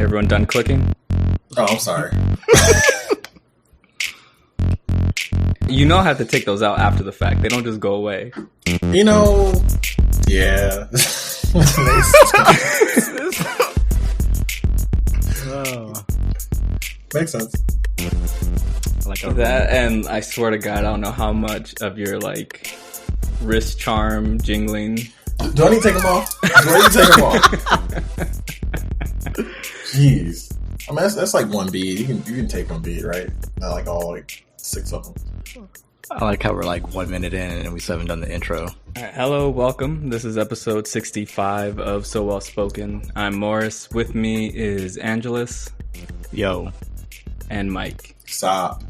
Everyone done clicking? Oh, I'm sorry. You know I have to take those out after the fact. They don't just go away. You know, yeah. Oh. Makes sense. I like That, and I swear to God, I don't know how much of your like wrist charm jingling. Do I need to take them off? Do I need to take them off? Jeez. I mean, that's like one bead. You can take one bead, right? Not like all like 6 of them. I like how we're like 1 minute in and we still haven't done the intro. All right, hello, welcome. This is episode 65 of So Well Spoken. I'm Moris. With me is Angelus. Yo. And Mike. Stop.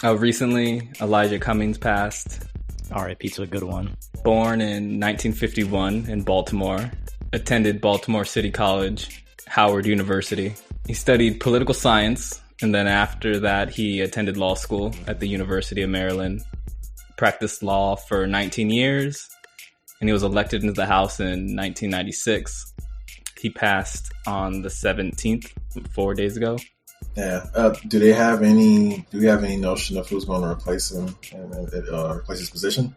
Recently, Elijah Cummings passed. R.I.P. to a good one. Born in 1951 in Baltimore. Attended Baltimore City College, Howard University. He studied political science, and then after that he attended law school at the University of Maryland. Practiced law for 19 years, and he was elected into the House in 1996. He passed on the 17th, 4 days ago. Yeah. Do we have any notion of who's going to replace him and replace his position?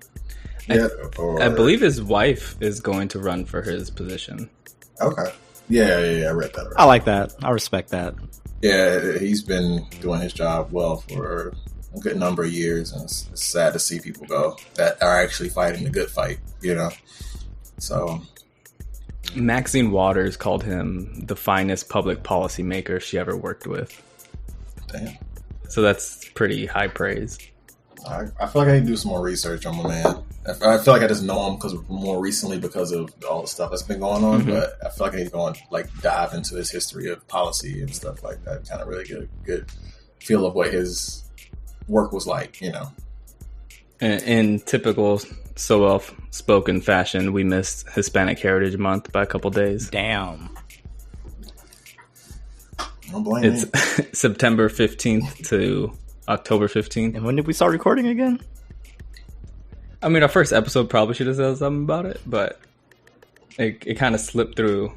I believe his wife is going to run for his position. Okay. Yeah, I read that already. I like that. I respect that. Yeah, he's been doing his job well for a good number of years, and it's sad to see people go that are actually fighting the good fight, you know? So... Maxine Waters called him the finest public policy maker she ever worked with. Damn. So that's pretty high praise. I feel like I need to do some more research on my man. I feel like I just know him more recently because of all the stuff that's been going on, but I feel like I need to go and dive into his history of policy and stuff like that. Kind of really get a good feel of what his work was like, you know. In typical So Well Spoken fashion, we missed Hispanic Heritage Month by a couple days. Damn. Don't blame It's me. September 15th to October 15th. And when did we start recording again? I mean, our first episode probably should have said something about it, but it kind of slipped through.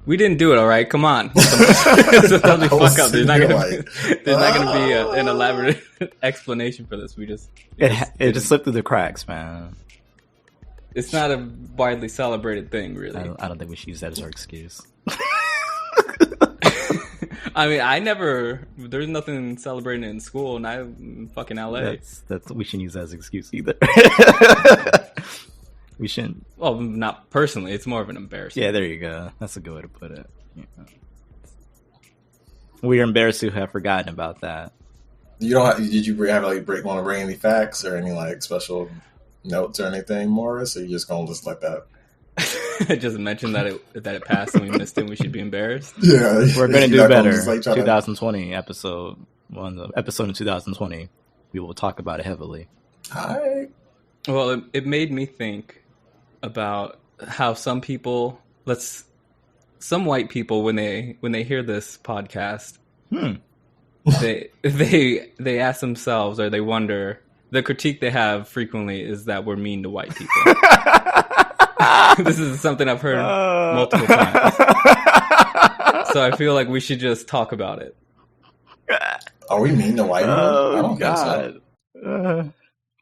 We didn't do it, all right? Come on. So tell me fuck up. There's not going to be an elaborate explanation for this. It just slipped through the cracks, man. It's not a widely celebrated thing, really. I don't think we should use that as our excuse. I mean, there's nothing celebrating in school, and I'm in fucking LA. We shouldn't use that as an excuse either. We shouldn't. Well, not personally. It's more of an embarrassment. Yeah, there you go. That's a good way to put it. Yeah. We are embarrassed to have forgotten about that. Did you want to bring any facts or any special notes or anything, Morris? Or you just gonna just let that? I just mentioned that it passed and we missed it and we should be embarrassed. Yeah, we're gonna do better. 2020 episode in 2020. We will talk about it heavily. Hi. Well, it made me think about how some white people when they hear this podcast, they ask themselves, or they wonder, the critique they have frequently is that we're mean to white people. This is something I've heard multiple times. So I feel like we should just talk about it. Are we mean to white people? I don't think so.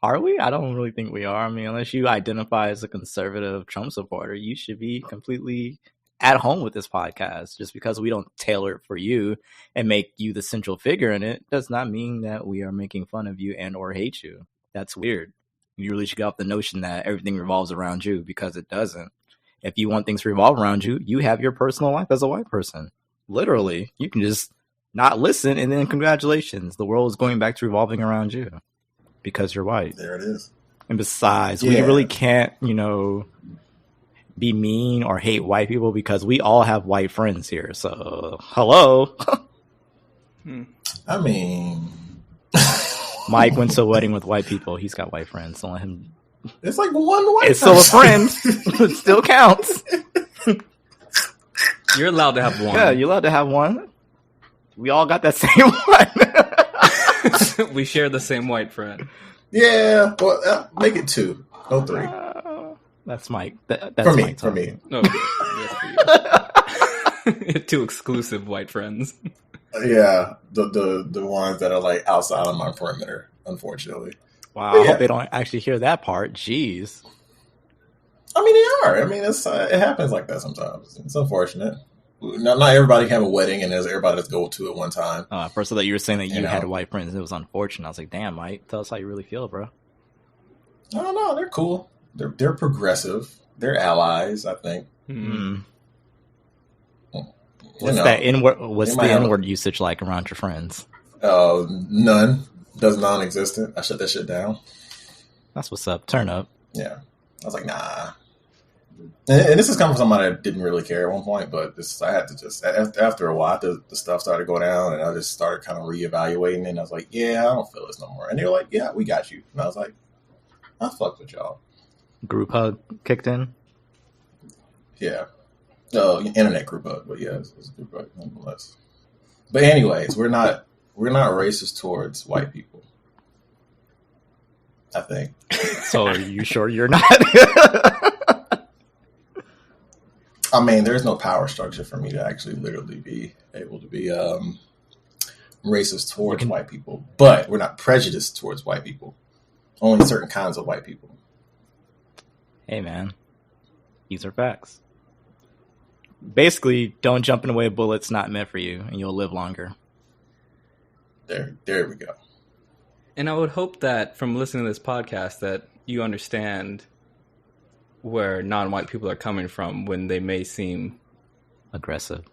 Are we? I don't really think we are. I mean, unless you identify as a conservative Trump supporter, you should be completely at home with this podcast. Just because we don't tailor it for you and make you the central figure in it does not mean that we are making fun of you and or hate you. That's weird. You really should get off the notion that everything revolves around you, because it doesn't. If you want things to revolve around you, you have your personal life as a white person. Literally, you can just not listen, and then congratulations, the world is going back to revolving around you. Because you're white. There it is. And besides, we really can't, be mean or hate white people because we all have white friends here. So, hello. I mean... Mike went to a wedding with white people. He's got white friends. Don't let him... It's like one white It's still a friend. It still counts. You're allowed to have one. Yeah, you're allowed to have one. We all got that same one. We share the same white friend. Yeah, well, make it 2. No 3. That's Mike. That's for me. Mike For me. No, yes, for you. Two exclusive white friends. Yeah, the ones that are like outside of my perimeter, unfortunately. Wow, But I yeah. hope they don't actually hear that part. Jeez. I mean, they are. I mean, it happens like that sometimes. It's unfortunate. Not everybody can have a wedding, and there's everybody to go to at one time. First of all, you were saying that you know. had white friends. It was unfortunate. I was like, damn, Mike, tell us how you really feel, bro. I don't know. They're cool. They're progressive. They're allies, I think. Mm. You What's know, that N-word? What's they the might have N-word usage like around your friends? none. Does non-existent. I shut that shit down. That's what's up. Turn up. Yeah. I was like, nah. And this is coming from somebody that didn't really care at one point, but I had to just, after a while, the stuff started to go down, and I just started kind of reevaluating it, and I was like, yeah, I don't feel this no more. And they were like, yeah, we got you. And I was like, I fuck with y'all. Group hug kicked in? Yeah. Internet group hug, but yeah, it's a group hug nonetheless. But anyways, we're not racist towards white people, I think. So are you sure you're not? I mean, there's no power structure for me to actually literally be able to be racist towards white people, but we're not prejudiced towards white people. Only certain kinds of white people. Hey, man. These are facts. Basically, don't jump in a way a bullet's not meant for you, and you'll live longer. There we go. And I would hope that from listening to this podcast that you understand where non-white people are coming from when they may seem aggressive.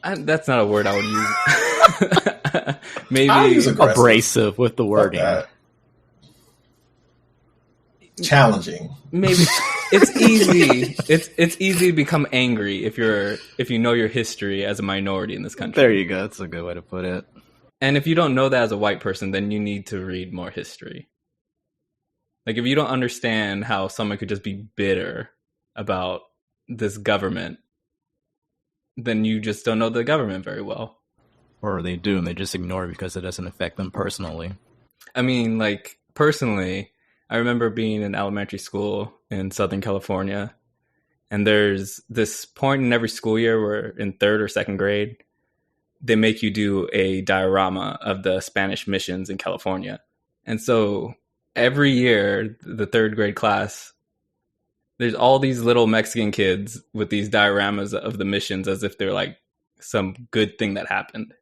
That's not a word I would use. Maybe abrasive with the wording. Challenging. Maybe it's easy. It's easy to become angry if you know your history as a minority in this country. There you go. That's a good way to put it. And if you don't know that as a white person, then you need to read more history. Like, if you don't understand how someone could just be bitter about this government, then you just don't know the government very well. Or they do, and they just ignore it because it doesn't affect them personally. I mean, like, personally, I remember being in elementary school in Southern California, and there's this point in every school year where in third or second grade, they make you do a diorama of the Spanish missions in California. And so every year, the third grade class, there's all these little Mexican kids with these dioramas of the missions as if they're like some good thing that happened.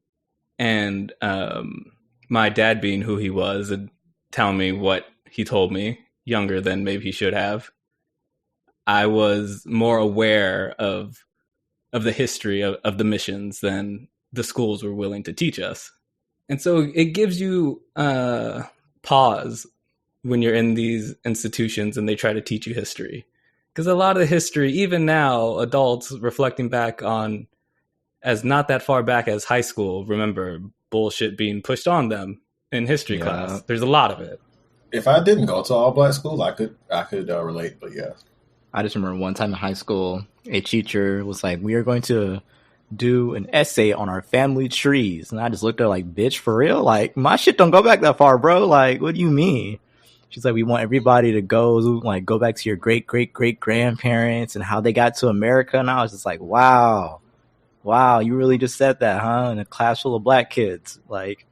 And my dad, being who he was, and telling me what he told me, younger than maybe he should have, I was more aware of the history of the missions than the schools were willing to teach us. And so it gives you pause when you're in these institutions and they try to teach you history. Because a lot of the history, even now, adults reflecting back on as not that far back as high school, remember bullshit being pushed on them in history class. There's a lot of it. If I didn't go to all black schools, I could relate, but yeah. I just remember one time in high school, a teacher was like, we are going to do an essay on our family trees. And I just looked at her like, bitch, for real? Like, my shit don't go back that far, bro. Like, what do you mean? She's like, we want everybody to go back to your great, great, great grandparents and how they got to America. And I was just like, wow, you really just said that, huh? In a class full of black kids. Like,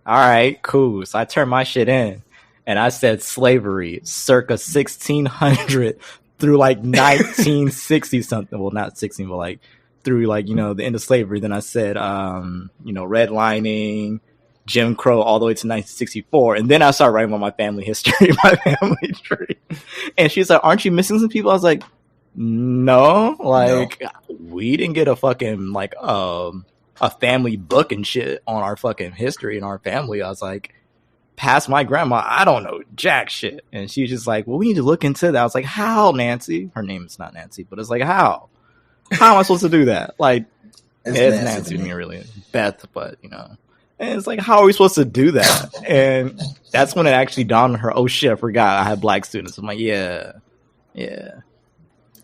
all right, cool. So I turned my shit in and I said slavery circa 1600 through like 1960 something. Well, not 16, but like through like, the end of slavery. Then I said, redlining, Jim Crow, all the way to 1964. And then I started writing about my family history, my family tree. And she's like, aren't you missing some people? I was like, no, we didn't get a fucking like a family book and shit on our fucking history and our family. I was like, past my grandma, I don't know jack shit. And she's just like, well, we need to look into that. I was like, how, Nancy? Her name is not Nancy, but it's like, how am I supposed to do that? Like, it's Nancy to me, really. Beth, but and it's like, how are we supposed to do that? And that's when it actually dawned on her, oh shit, I forgot I had black students. I'm like, yeah.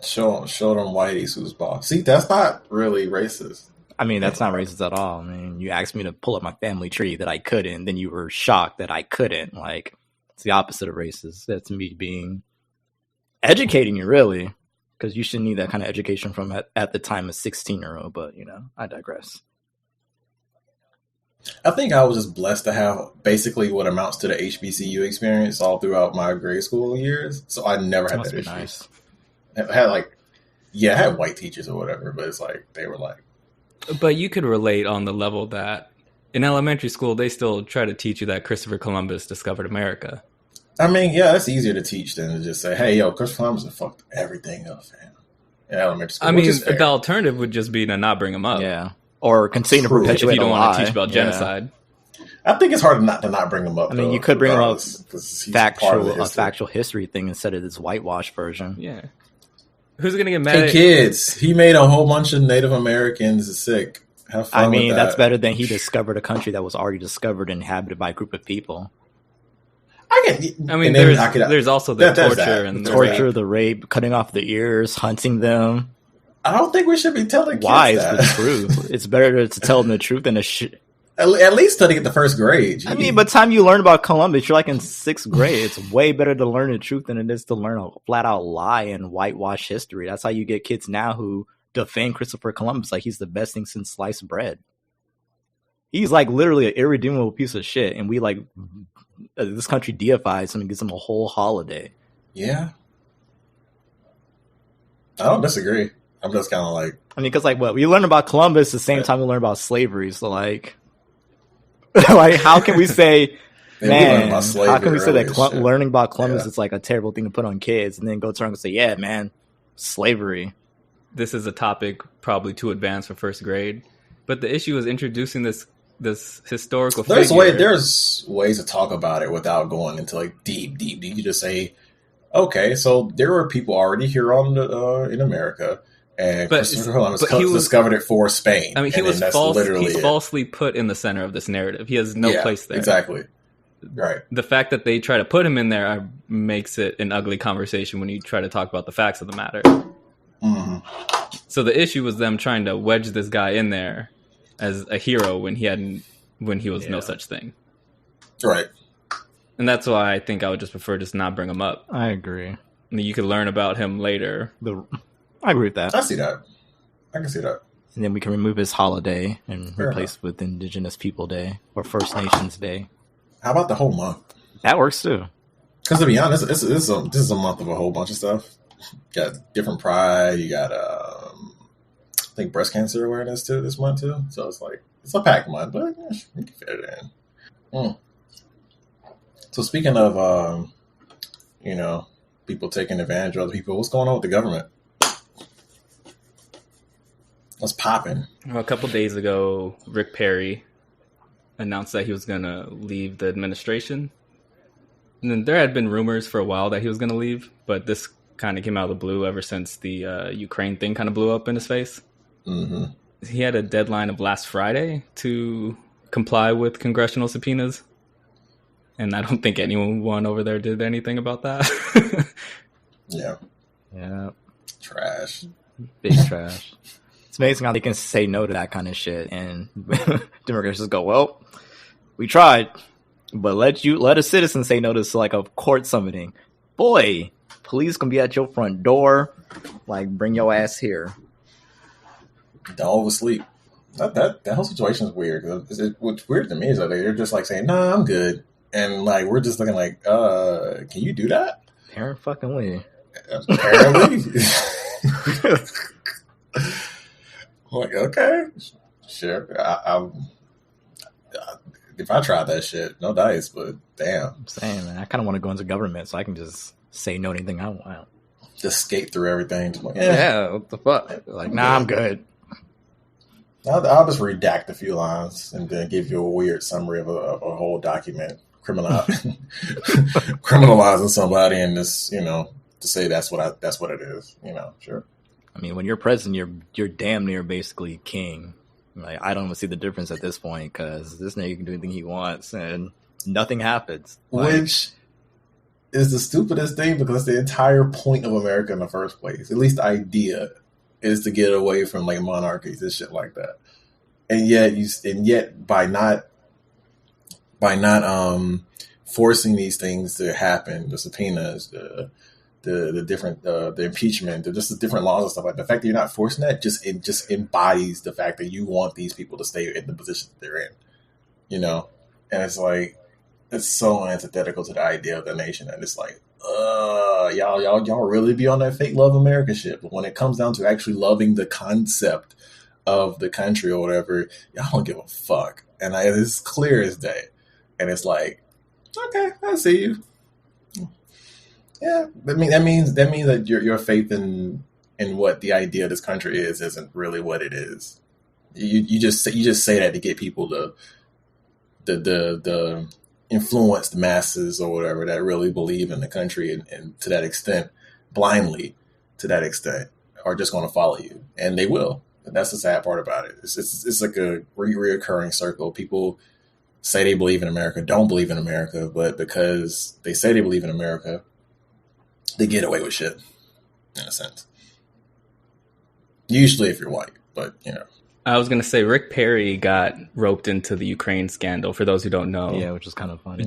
Show them whiteies who's boss. See, that's not really racist. I mean, that's not racist at all. I mean, you asked me to pull up my family tree that I couldn't, then you were shocked that I couldn't. Like, it's the opposite of racist. That's me educating you, really. because you shouldn't need that kind of education from at the time a 16-year-old. But I digress. I think I was just blessed to have basically what amounts to the HBCU experience all throughout my grade school years. So I never had that issue. Nice. I had I had white teachers or whatever, but it's like they were like. But you could relate on the level that in elementary school they still try to teach you that Christopher Columbus discovered America. I mean, yeah, that's easier to teach than to just say, "Hey, yo, Christopher Columbus fucked everything up, fam." In elementary school. I mean, the alternative would just be to not bring him up. Yeah. Or continue to perpetuate if you don't a want lie. to teach about genocide. I think it's hard not to bring him up. I mean, you could bring him up a factual history thing instead of this whitewash version. Yeah. Who's going to get mad at kids? He made a whole bunch of Native Americans sick. Have fun with that. That's better than he discovered a country that was already discovered and inhabited by a group of people. There's also the torture and the rape, cutting off the ears, hunting them. I don't think we should be telling kids why that. It's the truth. It's better to tell them the truth than at least studying at the first grade. Gee. I mean, by the time you learn about Columbus, you're in 6th grade. It's way better to learn the truth than it is to learn a flat out lie and whitewash history. That's how you get kids now who defend Christopher Columbus like he's the best thing since sliced bread. He's literally an irredeemable piece of shit, and we this country deifies him and gives him a whole holiday. Yeah, I don't disagree. I'm just kind of because we learn about Columbus the same time we learn about slavery. So how can we say, man? How can we say that learning about Columbus is a terrible thing to put on kids, and then go turn and say, yeah, man, slavery. This is a topic probably too advanced for first grade, but the issue is introducing this historical figure. There's ways to talk about it without going into deep. You just say, okay, so there were people already here in America. And Christopher Columbus discovered it for Spain. I mean, he's falsely put in the center of this narrative. He has no place there. Exactly. Right. The fact that they try to put him in there makes it an ugly conversation when you try to talk about the facts of the matter. Mm-hmm. So the issue was them trying to wedge this guy in there as a hero when he was no such thing. Right. And that's why I think I would just prefer just not bring him up. I agree. I mean, you could learn about him later. I agree with that. I see that. I can see that. And then we can remove his holiday and replace with Indigenous People Day or First Nations Day. How about the whole month? That works too. Because to be honest, this is a month of a whole bunch of stuff. You got different pride. You got I think breast cancer awareness too this month too. So it's a packed month, but you can fit it in. So speaking of people taking advantage of other people, what's going on with the government? What's popping? Well, a couple days ago, Rick Perry announced that he was going to leave the administration. And then there had been rumors for a while that he was going to leave, but this kind of came out of the blue ever since the Ukraine thing kind of blew up in his face. Mm-hmm. He had a deadline of last Friday to comply with congressional subpoenas. And I don't think anyone over there did anything about that. Yeah. Trash. Big trash. It's amazing how they can say no to that kind of shit, and Democrats just go, "Well, we tried, but let a citizen say no to a court summoning. Boy, police can be at your front door, bring your ass here." Don't oversleep. That whole situation is weird. What's weird to me is that they're just saying, "Nah, I'm good," and we're just looking "Can you do that?" Apparently. Okay, sure. If I tried that shit, no dice, but damn. I'm saying, man, I kind of want to go into government so I can just say no to anything I want. Just skate through everything. Just what the fuck? I'm good. I'll just redact a few lines and then give you a weird summary of a whole document, criminalizing somebody, and just to say that's what it is. Sure. I mean, when you're president, you're damn near basically king. I don't even see the difference at this point because this nigga can do anything he wants and nothing happens. Which is the stupidest thing because the entire point of America in the first place, at least the idea, is to get away from monarchies and shit like that. And yet by not forcing these things to happen, the subpoenas, the the different the impeachment, just the different laws and stuff like that. The fact that you're not forcing that just embodies the fact that you want these people to stay in the position that they're in, you know. And it's like it's so antithetical to the idea of the nation, and it's like, y'all really be on that fake love America shit. But when it comes down to actually loving the concept of the country or whatever, y'all don't give a fuck. And it's clear as day. And it's like, okay, I see you. Yeah, that means that your faith in what the idea of this country is isn't really what it is. You just say that to get people to the influenced masses or whatever that really believe in the country and to that extent, blindly to that extent, are just going to follow you, and they will. And that's the sad part about it. It's like a reoccurring circle. People say they believe in America, don't believe in America, but because they say they believe in America, they get away with shit, in a sense. Usually if you're white, but, you know. I was going to say Rick Perry got roped into the Ukraine scandal, for those who don't know. Yeah, which is kind of funny.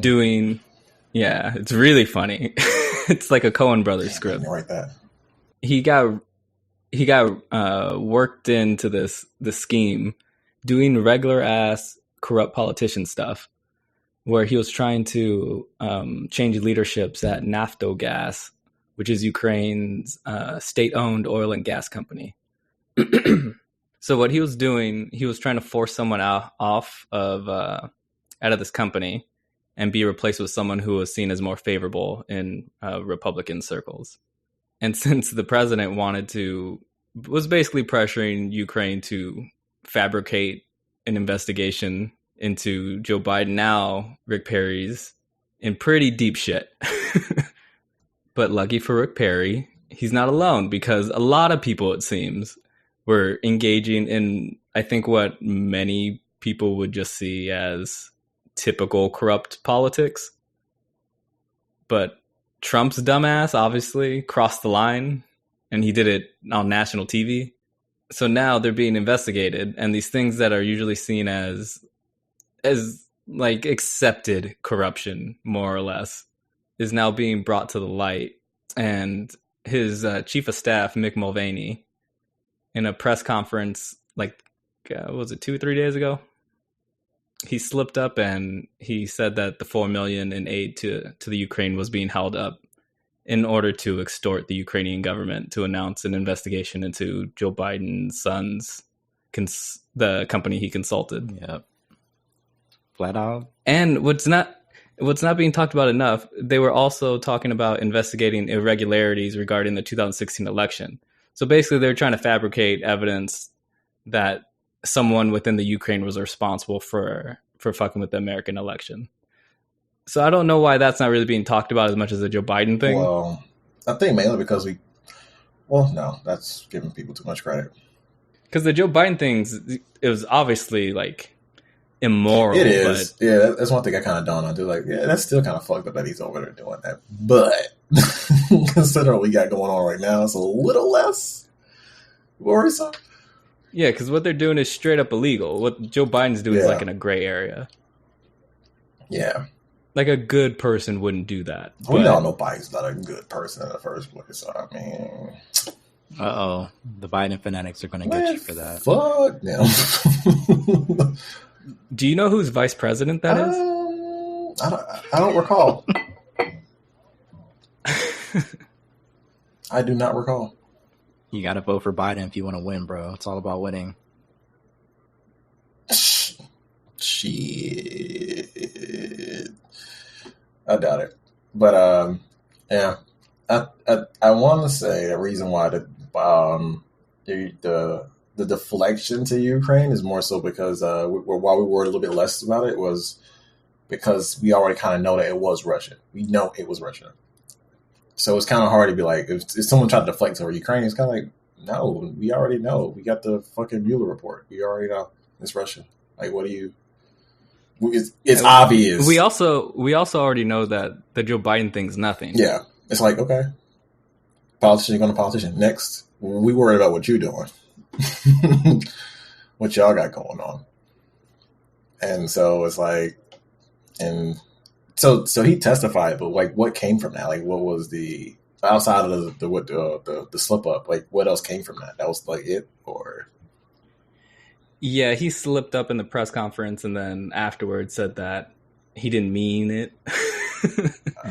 Yeah, it's really funny. It's like a Coen Brothers script. Like that. He got worked into this scheme, doing regular ass corrupt politician stuff, where he was trying to change leaderships at Naftogaz, which is Ukraine's state-owned oil and gas company. So what he was doing, he was trying to force someone out of this company and be replaced with someone who was seen as more favorable in Republican circles. And since the president was basically pressuring Ukraine to fabricate an investigation into Joe Biden, now Rick Perry's in pretty deep shit. But lucky for Rick Perry, he's not alone, because a lot of people, it seems, were engaging in, I think, what many people would just see as typical corrupt politics. But Trump's dumbass obviously crossed the line, and he did it on national TV. So now they're being investigated, and these things that are usually seen as like accepted corruption, more or less, is now being brought to the light. And his chief of staff, Mick Mulvaney, in a press conference, was it 2 or 3 days ago? He slipped up and he said that the $4 million in aid to the Ukraine was being held up in order to extort the Ukrainian government to announce an investigation into Joe Biden's son's, the company he consulted. Yep. Flat out. And what's not being talked about enough, they were also talking about investigating irregularities regarding the 2016 election. So basically, they're trying to fabricate evidence that someone within the Ukraine was responsible for fucking with the American election. So I don't know why that's not really being talked about as much as the Joe Biden thing. Well, I think mainly because no, that's giving people too much credit. Because the Joe Biden things, it was obviously like immoral. It is. But yeah, that's one thing I kind of dawned on. They're like, yeah, that's still kind of fucked up that he's over there doing that. But considering what we got going on right now, it's a little less worrisome. Yeah, because what they're doing is straight up illegal. What Joe Biden's doing is like in a gray area. Yeah. Like a good person wouldn't do that. We all know Biden's not a good person in the first place. So, I mean... Uh-oh. The Biden fanatics are going to get you for that. Fuck them. Do you know whose vice president that is? I don't recall. I do not recall. You got to vote for Biden if you want to win, bro. It's all about winning. Shit. I doubt it. But, yeah. I want to say the reason why the deflection to Ukraine is more so because why we were a little bit less about it was because we already kind of know that it was Russian. We know it was Russian. So it's kind of hard to be like, if someone tried to deflect over Ukraine, it's kind of like, no, we already know. We got the fucking Mueller report. We already know it's Russian. Like, what do you... It's obvious. We also already know that the Joe Biden thing's nothing. Yeah. It's like, okay, politician, you're going to politician. Next, we worried about what you're doing. What y'all got going on. And so it's like, and so he testified, but like what came from that? Like what was the outside of the slip up, like what else came from that? That was like it, or Yeah, he slipped up in the press conference and then afterwards said that he didn't mean it.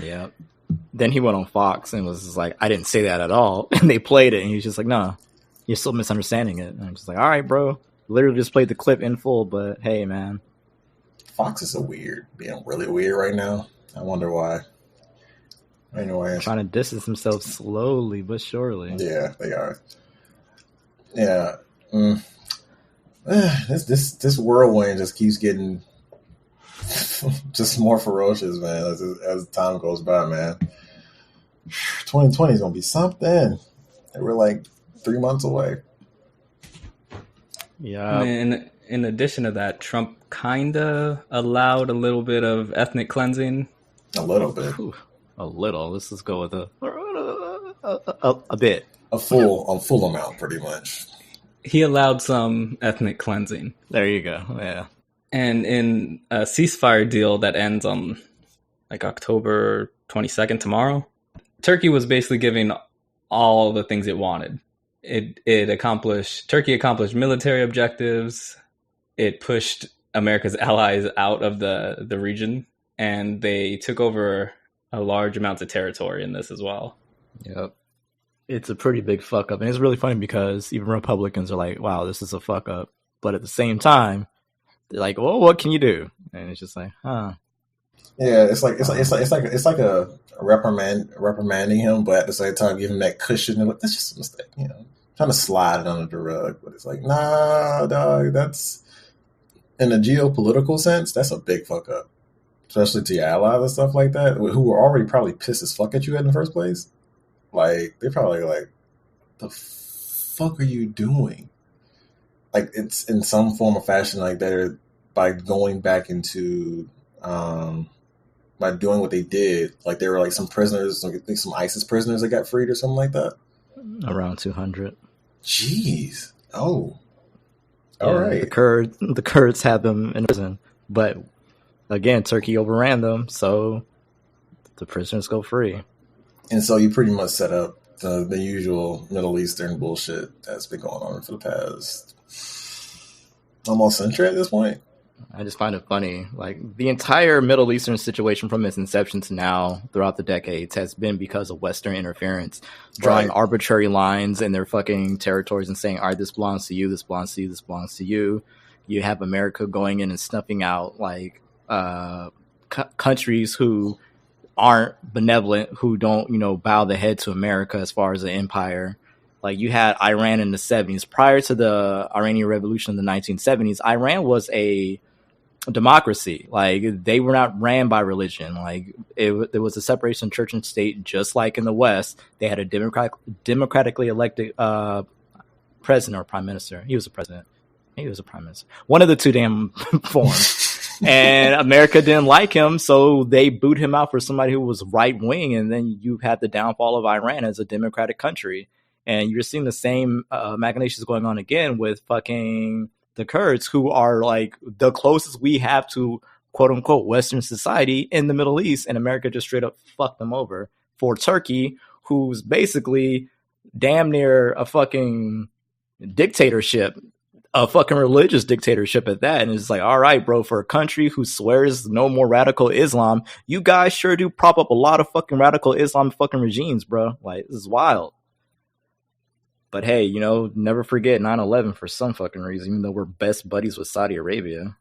Yeah. Then he went on Fox and was just like, I didn't say that at all. And they played it and he was just like, no, you're still misunderstanding it. And I'm just like, all right, bro. Literally just played the clip in full, but hey, man. Fox is being really weird right now. I wonder why. Anyway, Trying to distance himself slowly but surely. Yeah, they are. Yeah. This whirlwind just keeps getting just more ferocious, man, as time goes by, man. 2020 is gonna be something. And we're like 3 months away. Yeah. And in addition to that, Trump kinda allowed a little bit of ethnic cleansing. A little bit. A little. Let's just go with a bit. A full amount, pretty much. He allowed some ethnic cleansing. There you go. Yeah. And in a ceasefire deal that ends on like October 22nd, tomorrow, Turkey was basically giving all the things it wanted. Turkey accomplished military objectives. It pushed America's allies out of the region, and they took over a large amounts of territory in this as well. Yep. It's a pretty big fuck up. And it's really funny because even Republicans are like, wow, this is a fuck up. But at the same time, they're like, well, what can you do? And it's just like, huh. Yeah, it's like a reprimanding him, but at the same time giving him that cushion. And like, that's just a mistake, trying to slide it under the rug. But it's like, nah, dog, that's in a geopolitical sense, that's a big fuck up. Especially to your allies and stuff like that, who were already probably pissed as fuck at you in the first place. Like, they're probably like, the fuck are you doing? Like, it's in some form or fashion, like, they're, by going back into, by doing what they did, like, there were, like, some prisoners, like, I think some ISIS prisoners that got freed or something like that. Around 200. Jeez. Oh. Yeah, all right. The Kurds had them in prison, but again, Turkey overran them, so the prisoners go free. And so you pretty much set up the usual Middle Eastern bullshit that's been going on for the past almost century at this point. I just find it funny. Like, the entire Middle Eastern situation from its inception to now, throughout the decades, has been because of Western interference, drawing arbitrary lines in their fucking territories and saying, all right, this belongs to you, this belongs to you, this belongs to you. You have America going in and snuffing out, like, countries who aren't benevolent, who don't, bow the head to America as far as the empire. Like, you had Iran in the 70s. Prior to the Iranian Revolution in the 1970s, Iran was a democracy. Like, they were not ran by religion. Like, there was a separation of church and state, just like in the West. They had a democratically elected president or prime minister. He was a president. Maybe he was a prime minister. One of the two damn forms. And America didn't like him, so they booed him out for somebody who was right-wing, and then you had the downfall of Iran as a democratic country. And you're seeing the same machinations going on again with fucking the Kurds, who are like the closest we have to quote-unquote Western society in the Middle East, and America just straight up fucked them over. For Turkey, who's basically damn near a fucking dictatorship, a fucking religious dictatorship at that. And it's like, all right, bro, for a country who swears no more radical Islam, you guys sure do prop up a lot of fucking radical Islam fucking regimes, bro. Like, this is wild. But hey, never forget 9/11 for some fucking reason, even though we're best buddies with Saudi Arabia.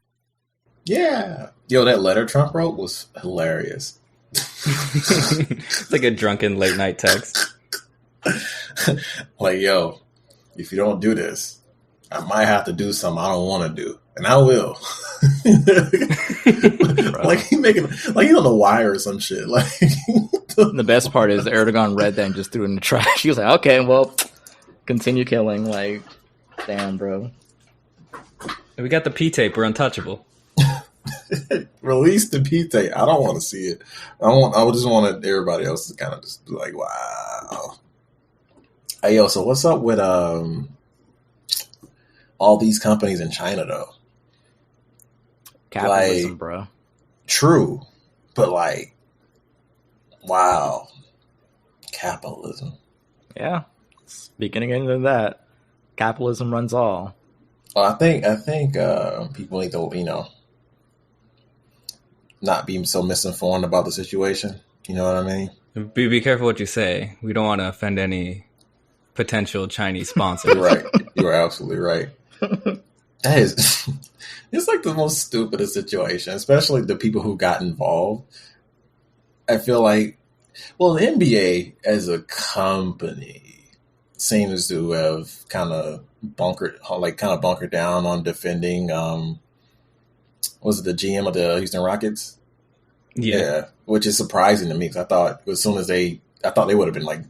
Yeah. Yo, that letter Trump wrote was hilarious. It's like a drunken late night text. Like, yo, if you don't do this, I might have to do something I don't want to do, and I will. Like, he's on the wire or some shit. Like, the best part is Erdogan read that and just threw it in the trash. He was like, okay, well, continue killing. Like, damn, bro. We got the P tape. We're untouchable. Release the P tape. I don't want to see it. I just want everybody else to kind of just be like, wow. Hey, yo, so what's up with all these companies in China, though? Capitalism, like, bro. True, but like, wow. Capitalism. Yeah. Speaking into that, capitalism runs all. Well, I think people need to, not be so misinformed about the situation. You know what I mean? Be careful what you say. We don't want to offend any potential Chinese sponsors. Right. You're absolutely right. That is, it's like the most stupidest situation, especially the people who got involved. I feel like, well, the NBA as a company seems to have kind of bunkered down on defending, was it the GM of the Houston Rockets? Yeah, which is surprising to me because I thought they would have been like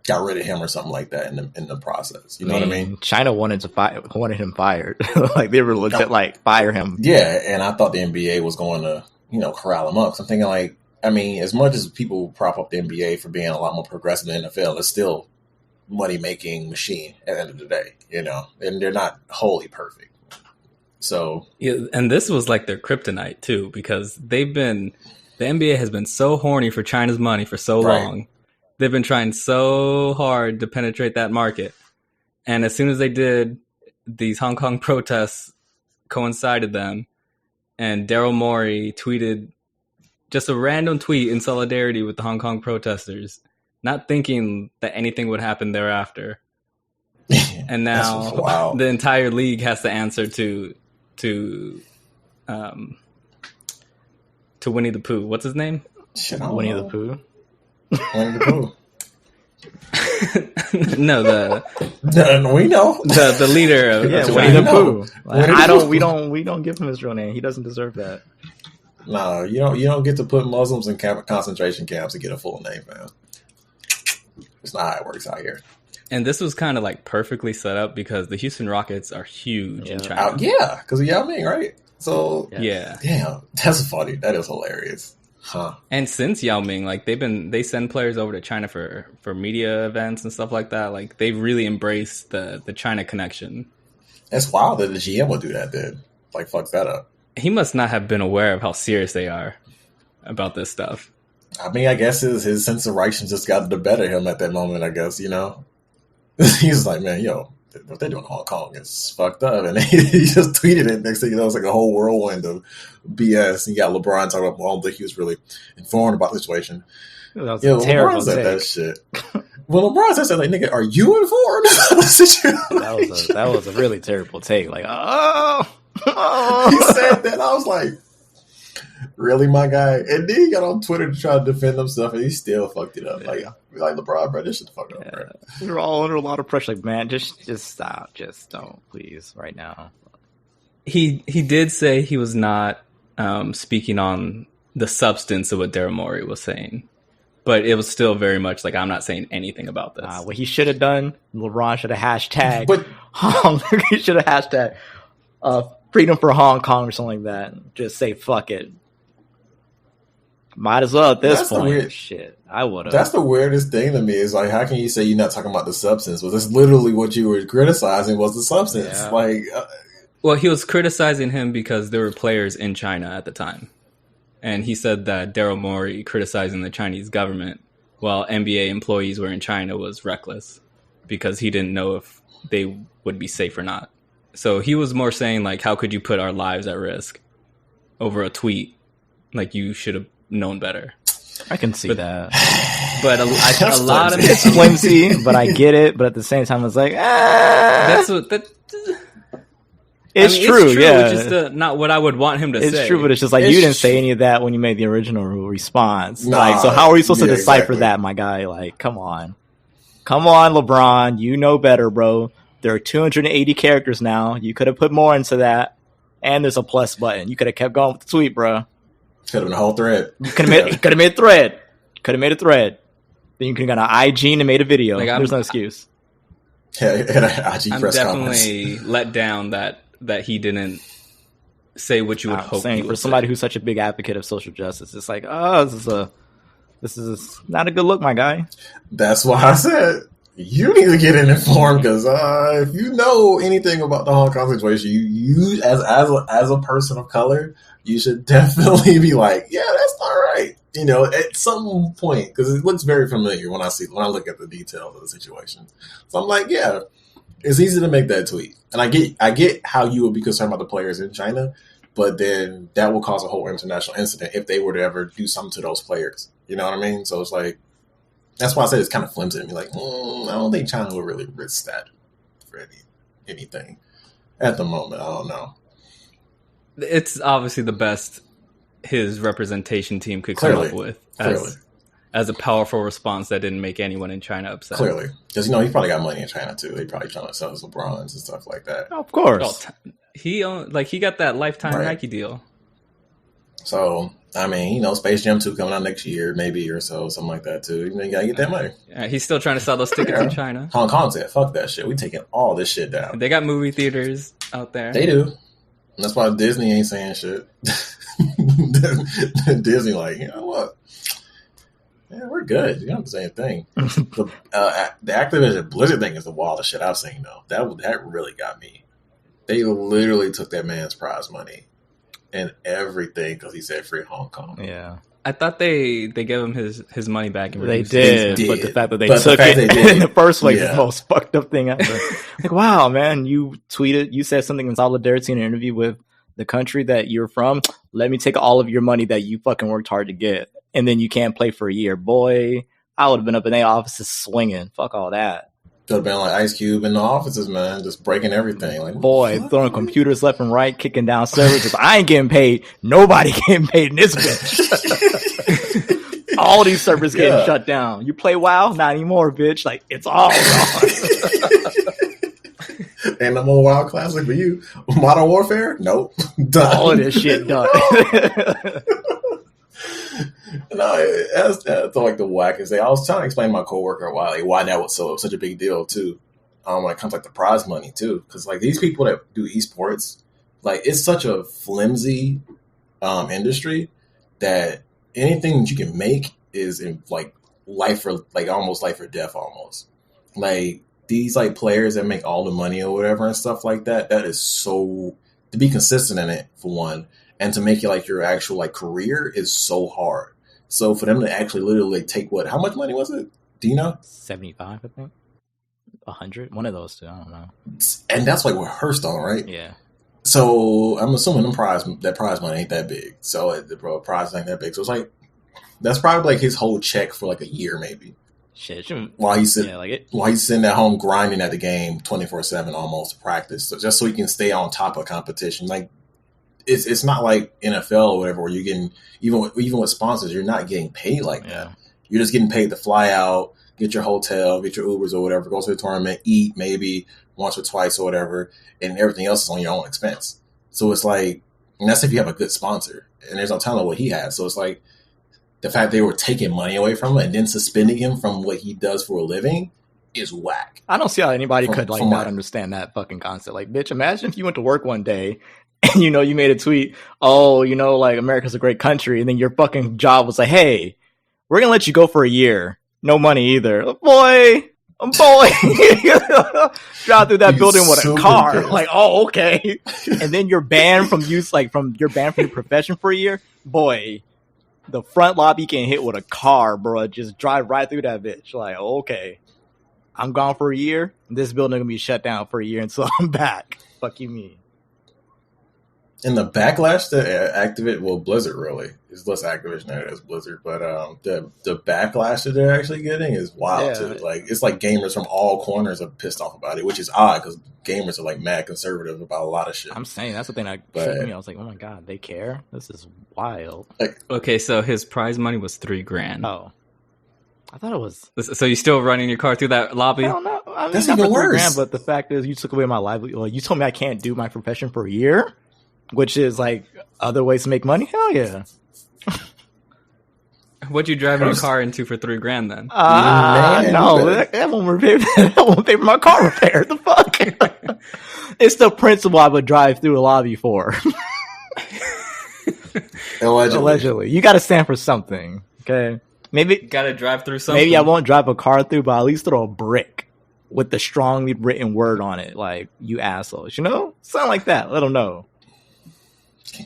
got rid of him or something like that in the process. You know what I mean? China wanted him fired. Like they were legit like fire him. Yeah, and I thought the NBA was going to corral him up. So I'm thinking like, I mean, as much as people prop up the NBA for being a lot more progressive than the NFL, it's still money making machine at the end of the day. And they're not wholly perfect. So yeah, and this was like their kryptonite too, because the NBA has been so horny for China's money for so long. They've been trying so hard to penetrate that market. And as soon as they did, these Hong Kong protests coincided them. And Daryl Morey tweeted just a random tweet in solidarity with the Hong Kong protesters, not thinking that anything would happen thereafter. And now the entire league has to answer to Winnie the Pooh. What's his name? Winnie the Pooh. Winnie the Pooh. No, we know the leader of Winnie the Pooh. Like, we don't give him his real name. He doesn't deserve that. No, you don't get to put Muslims in concentration camps to get a full name, man. It's not how it works out here. And this was kind of like perfectly set up because the Houston Rockets are huge in China. Because of Yao Ming, right? So yeah, damn, that's funny. That is hilarious. Huh. And since Yao Ming, like they send players over to China for media events and stuff like that. Like they've really embraced the China connection. It's wild that the GM would do that, dude. Like fuck that up. He must not have been aware of how serious they are about this stuff. I mean, I guess his sense of righteousness just got the better of him at that moment, I guess, He's like, man, what they're doing in Hong Kong is fucked up. And he just tweeted it. Next thing you know, it's like a whole whirlwind of BS. And you got LeBron talking about, well, I don't think he was really informed about the situation. That was a terrible LeBron said that shit. Well, LeBron said, like, nigga, are you informed about the situation? That was a really terrible take. Like, He said that. I was like, really, my guy? And then he got on Twitter to try to defend himself, and he still fucked it up. Like LeBron, bro, this shit fucked up, bro. We're all under a lot of pressure. Like, man, just stop. Just don't, please, right now. He did say he was not speaking on the substance of what Daryl Morey was saying, but it was still very much like, I'm not saying anything about this. What he should have done, LeBron should have hashtag Hong. He should have hashtag freedom for Hong Kong or something like that. Just say fuck it. Might as well at this point. Shit, I would have. That's the weirdest thing to me is like, how can you say you're not talking about the substance? Well, that's literally what you were criticizing was the substance. Yeah. Like, well, he was criticizing him because there were players in China at the time, and he said that Daryl Morey criticizing the Chinese government while NBA employees were in China was reckless because he didn't know if they would be safe or not. So he was more saying like, how could you put our lives at risk over a tweet? Like you should have known better. I can see that. But a lot of it's flimsy, but I get it. But at the same time, it's like, It's true. It's true. Yeah, it's just not what I would want him to say. It's true, but it's just like you didn't say any of that when you made the original response. So how are we supposed to decipher that, my guy? Like, come on, LeBron, you know better, bro. There are 280 characters now. You could have put more into that, and there's a plus button. You could have kept going with the tweet, bro. Could have been a whole thread. Could have made a thread. Could have made a thread. Then you could have got an IG and made a video. Like, there's no excuse. Yeah, an IG I'm press definitely let down that he didn't say what you would hope. He would for somebody who's such a big advocate of social justice, it's like, this is not a good look, my guy. That's why I said you need to get informed because if you know anything about the Hong Kong situation, you as a person of color, you should definitely be like, yeah, that's not right. you know, at some point, because it looks very familiar when I look at the details of the situation. So I'm like, yeah, it's easy to make that tweet, and I get how you would be concerned about the players in China, but then that will cause a whole international incident if they were to ever do something to those players. You know what I mean? So it's like, that's why I said it's kind of flimsy to me. Like, I don't think China will really risk that for anything at the moment. I don't know. It's obviously the best his representation team could come up with as a powerful response that didn't make anyone in China upset. Clearly. Because, you know, he probably got money in China, too. They probably trying to sell his LeBrons and stuff like that. Of course. He got that lifetime Nike deal. So, I mean, you know, Space Jam 2 coming out next year, maybe, or so, something like that, too. You know, you got to get that money. Yeah, he's still trying to sell those tickets in China. Hong Kong said, fuck that shit. We taking all this shit down. They got movie theaters out there. They do. And that's why Disney ain't saying shit. Disney like, you know what? Yeah, we're good. You don't have to say anything. The Activision Blizzard thing is the wildest shit I've seen, though. That really got me. They literally took that man's prize money and everything because he said free Hong Kong. Yeah. I thought they gave him his money back. And they did, but the fact that they took it in the first place is the most fucked up thing ever. Like, wow, man, you said something in solidarity in an interview with the country that you're from. Let me take all of your money that you fucking worked hard to get, and then you can't play for a year. Boy, I would have been up in their offices swinging. Fuck all that. Could have been like Ice Cube in the offices, man, just breaking everything. Like, boy, throwing computers left and right, kicking down servers. I ain't getting paid. Nobody getting paid in this bitch. All these servers getting shut down. You play WoW? Not anymore, bitch. Like, it's all gone. And the more WoW classic for you. Modern Warfare? Nope. Done. All of this shit done. No, that's like the wackest thing. I was trying to explain to my coworker why that was such a big deal too. When it comes to, like, the prize money too, because like these people that do esports, like, it's such a flimsy industry that anything that you can make is in like life or like almost life or death almost. Like these like players that make all the money or whatever and stuff like that. That is so, to be consistent in it for one, and to make it like your actual like career is so hard. So for them to actually literally take how much money was it? Do you know? 75, I think. 100, one of those two. I don't know. And that's like with Hearthstone, right? Yeah. So I'm assuming that prize money ain't that big. So the prize ain't that big. So it's like that's probably like his whole check for like a year, maybe. Shit. While he's sitting at home grinding at the game 24/7 almost to practice, so just so he can stay on top of competition. Like it's not like NFL or whatever where you're getting even with sponsors, you're not getting paid like that. You're just getting paid to fly out, get your hotel, get your Ubers or whatever, go to the tournament, eat maybe once or twice or whatever, and everything else is on your own expense. So it's like, and that's if you have a good sponsor, and there's no telling what he has. So it's like the fact they were taking money away from him and then suspending him from what he does for a living is whack. I don't see how anybody could not understand that fucking concept. Like, bitch, imagine if you went to work one day and, you know, you made a tweet, oh, you know, like, America's a great country. And then your fucking job was like, hey, we're going to let you go for a year. No money either. Boy. Drive through that building with a car. Pissed. Like, oh, okay. And then you're banned from your profession for a year. Boy, the front lobby can hit with a car, bro. Just drive right through that bitch. Like, okay, I'm gone for a year. This building gonna be shut down for a year until I'm back. Fuck you mean? And the backlash to Blizzard really is less Activision than it is Blizzard, but the backlash that they're actually getting is wild too. Like it's like gamers from all corners are pissed off about it, which is odd because gamers are like mad conservative about a lot of shit. I'm saying that's the thing that tripped me. I was like, oh my god, they care. This is wild. Like, okay, so his prize money was $3,000. Oh, I thought it was. So you still running your car through that lobby? I don't know. I mean, that's even worse. $3,000, but the fact is, you took away my livelihood. Well, you told me I can't do my profession for a year. Which is like other ways to make money? Hell yeah. What'd you drive your car into for $3,000 then? No, that won't pay for my car repair. The fuck? It's the principle I would drive through a lobby for. Allegedly. You got to stand for something. Okay. Maybe got to drive through something. Maybe I won't drive a car through, but I'll at least throw a brick with the strongly written word on it. Like, you assholes. You know? Something like that. Let them know.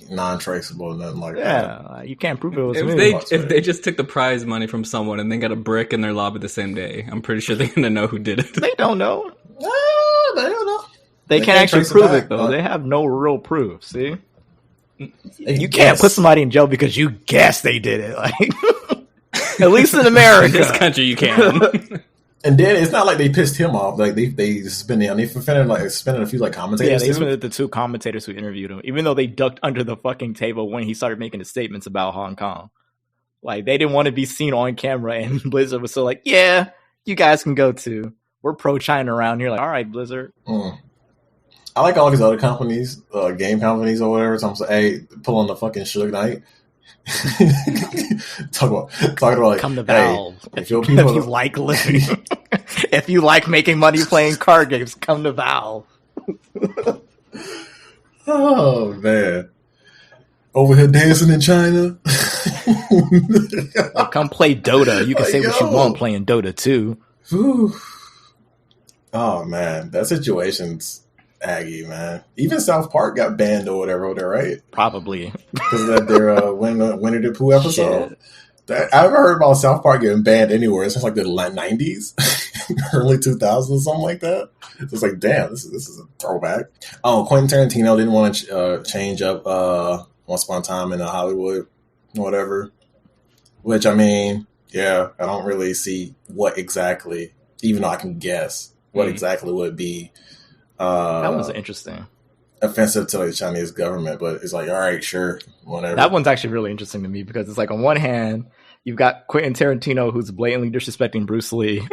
non-traceable, nothing like that. Yeah, you can't prove it was me. If they just took the prize money from someone and then got a brick in their lobby the same day, I'm pretty sure they're gonna know who did it. They don't know. They don't know. They can't actually prove it though. They have no real proof. See, you can't put somebody in jail because you guess they did it. Like, at least in America, in this country, you can. And then it's not like they pissed him off. Like they suspended him. They suspended a few like commentators. Yeah, they suspended the 2 commentators who interviewed him, even though they ducked under the fucking table when he started making his statements about Hong Kong. Like, they didn't want to be seen on camera, and Blizzard was still like, "Yeah, you guys can go too. We're pro-China around here." Like, all right, Blizzard. I like all these other companies, game companies or whatever. So I'm saying, hey, pull on the fucking Suge Knight. talking about like, come to Valve. Hey, if you like living, if you like making money playing card games, come to Valve. Oh man, over here dancing in China. Like, come play Dota. You can say what you want playing Dota too. Whew. Oh man, that situation's aggy, man. Even South Park got banned or whatever over there, right? Probably because of that their Winnie the Pooh episode. That, I haven't heard about South Park getting banned anywhere since like the 90s, early 2000s, something like that. It's like, damn, this is a throwback. Oh, Quentin Tarantino didn't want to change up Once Upon a Time in Hollywood, whatever. Which, I mean, yeah, I don't really see what exactly, even though I can guess what exactly would be that was interesting. Offensive to like, the Chinese government, but it's like, all right, sure, whatever. That one's actually really interesting to me because it's like, on one hand, you've got Quentin Tarantino who's blatantly disrespecting Bruce Lee.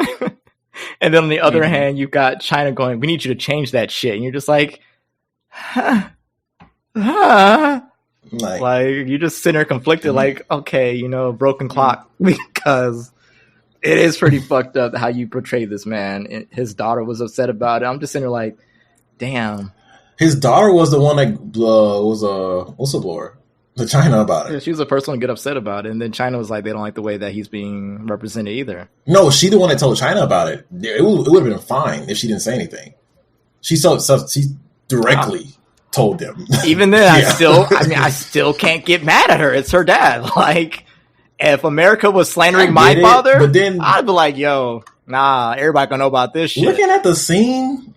And then on the other hand, you've got China going, we need you to change that shit. And you're just like, like you just sit there conflicted, like, okay, broken clock, because it is pretty fucked up how you portray this man. His daughter was upset about it. I'm just sitting there like, damn. His daughter was the one that was a whistleblower to China about it. Yeah, she was the first one to get upset about it, and then China was like, they don't like the way that he's being represented either. No, she the one that told China about it. It would have been fine if she didn't say anything. She directly told them. Even then, I still can't get mad at her. It's her dad. Like, if America was slandering my father, but then I'd be like, yo, nah, everybody gonna know about this shit. Looking at the scene,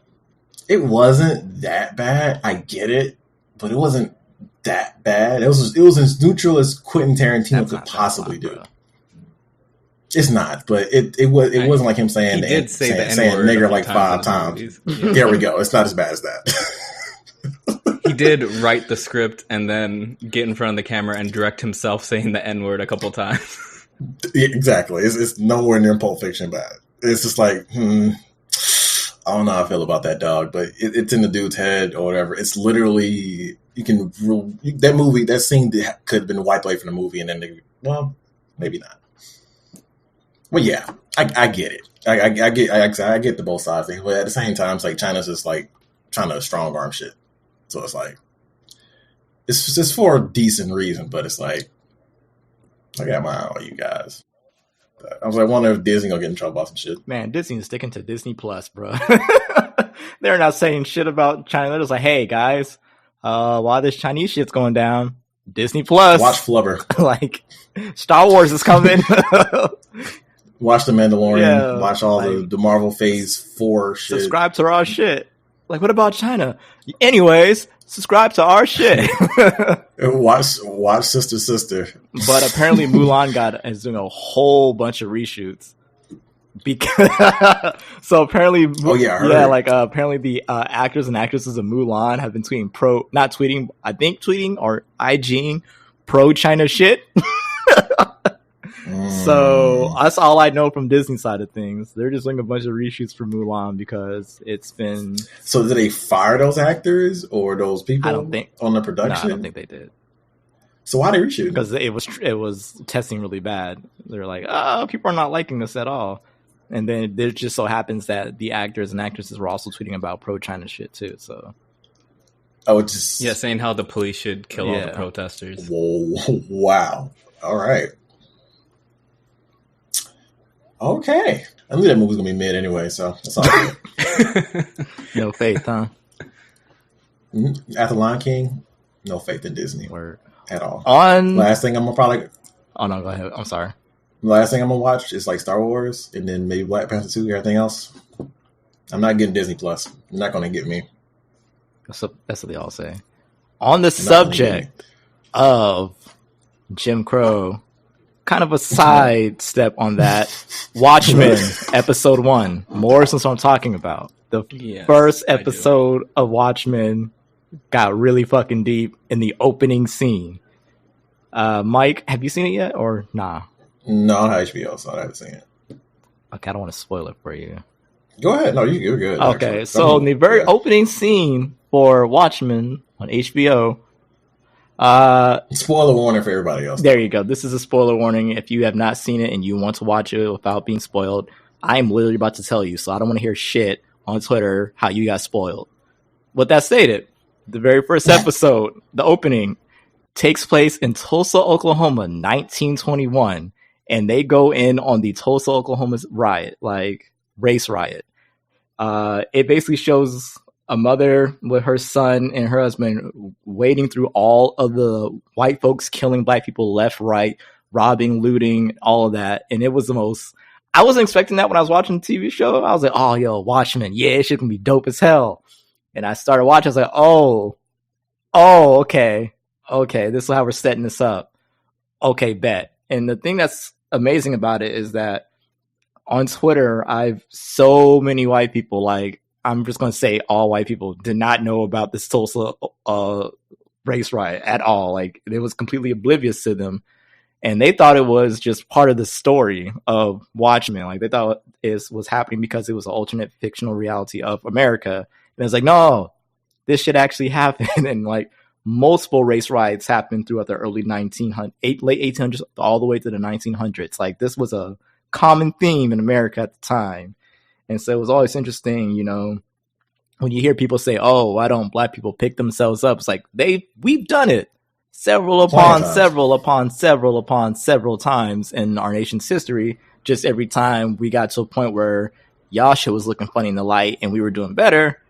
it wasn't that bad. I get it, but it wasn't that bad. It was as neutral as Quentin Tarantino could possibly do. It's not, but it wasn't like him saying nigger like 5 times. Yeah. There we go. It's not as bad as that. He did write the script and then get in front of the camera and direct himself saying the N-word a couple times. Yeah, exactly. It's nowhere near Pulp Fiction bad. It's just like, I don't know how I feel about that dog, but it's in the dude's head or whatever. It's literally, that scene could have been wiped away from the movie, and then maybe not. Well, yeah, I get it. I get the both sides thing, but at the same time, it's like China's just like trying to strong arm shit. So it's like, it's just for a decent reason, but it's like, I got my eye on you guys. I was like, wonder if Disney gonna get in trouble about some shit. Man, Disney's sticking to Disney Plus, bro. They're not saying shit about China. They're just like, hey guys, while this Chinese shit's going down, Disney Plus, watch Flubber. Like, Star Wars is coming. Watch The Mandalorian. Yeah, watch all the Marvel Phase 4 shit. Subscribe to our shit. Like, what about China? Anyways, subscribe to our shit. watch Sister. But apparently Mulan is doing a whole bunch of reshoots. Because so apparently, apparently the actors and actresses of Mulan have been tweeting or IGing pro China shit. So that's all I know from Disney side of things. They're just doing a bunch of reshoots for Mulan because it's been. So did they fire those actors or those people? I don't think on the production. No, I don't think they did. So why they reshoot? Because it was testing really bad. They're like, oh, people are not liking this at all. And then it just so happens that the actors and actresses were also tweeting about pro-China shit too. So. Saying how the police should kill all the protesters. Whoa! Wow! All right. Okay. I knew that movie was gonna be mid anyway, so that's all good. No faith, huh? After Lion King, No faith in Disney Word. at all. On Last thing I'm gonna probably. Oh no, go ahead. I'm sorry. Last thing I'm gonna watch is like Star Wars, and then maybe Black Panther 2. Everything else, I'm not getting Disney Plus. You're not gonna get me. That's what they all say. On the subject of Jim Crow, kind of a side step on that. Watchmen, episode 1. Morris is what I'm talking about. The first episode of Watchmen got really fucking deep in the opening scene. Mike, have you seen it yet or nah? No, I have HBO, so I haven't seen it. Okay, I don't want to spoil it for you. Go ahead. No, you're good. Okay, actually. so in the very opening scene for Watchmen on HBO, spoiler warning for everybody else. There you go. This is a spoiler warning. If you have not seen it and you want to watch it without being spoiled, I'm literally about to tell you, so I don't want to hear shit on Twitter how you got spoiled. With that stated, the very first episode, the opening, takes place in Tulsa, Oklahoma, 1921, and they go in on the Tulsa, Oklahoma riot, like race riot. It basically shows a mother with her son and her husband wading through all of the white folks killing black people left, right, robbing, looting, all of that. And it was the most, I wasn't expecting that when I was watching the TV show. I was like, oh, yo, Watchmen. Yeah, it shit can be dope as hell. And I started watching. I was like, oh, okay. Okay, this is how we're setting this up. Okay, bet. And the thing that's amazing about it is that on Twitter, I've so many white people, like, I'm just going to say all white people did not know about this Tulsa race riot at all. Like, it was completely oblivious to them. And they thought it was just part of the story of Watchmen. Like, they thought it was happening because it was an alternate fictional reality of America. And it's like, no, this shit actually happened. And, like, multiple race riots happened throughout the early late 1800s, all the way to the 1900s. Like, this was a common theme in America at the time. And so it was always interesting, you know, when you hear people say, oh, why don't black people pick themselves up? It's like, we've done it several times in our nation's history. Just every time we got to a point where y'all shit was looking funny in the light and we were doing better,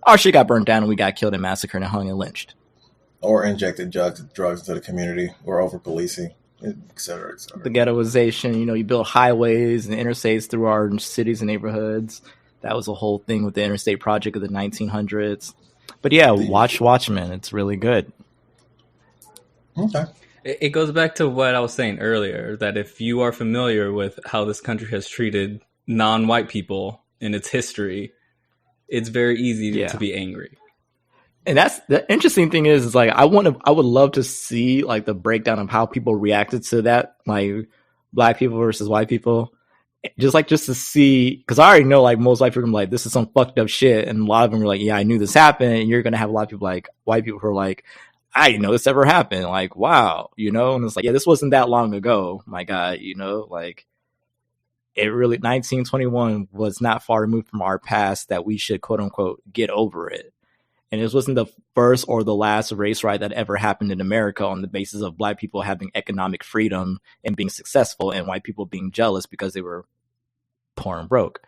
our shit got burnt down and we got killed and massacred and hung and lynched. Or injected drugs into the community, or over-policing, et cetera, et cetera. The ghettoization, you know, you build highways and interstates through our cities and neighborhoods. That was a whole thing with the interstate project of the 1900s. But yeah, watch Watchmen. It's really good. Okay. It goes back to what I was saying earlier, that if you are familiar with how this country has treated non-white people in its history, it's very easy to be angry. And that's the interesting thing is like, I would love to see like the breakdown of how people reacted to that, like black people versus white people. Just to see, because I already know like most white people are like, this is some fucked up shit. And a lot of them are like, yeah, I knew this happened. And you're going to have a lot of people like white people who are like, I didn't know this ever happened. Like, wow, you know? And it's like, yeah, this wasn't that long ago. My God, you know, like it really, 1921 was not far removed from our past that we should quote unquote get over it. And this wasn't the first or the last race riot that ever happened in America on the basis of black people having economic freedom and being successful and white people being jealous because they were poor and broke.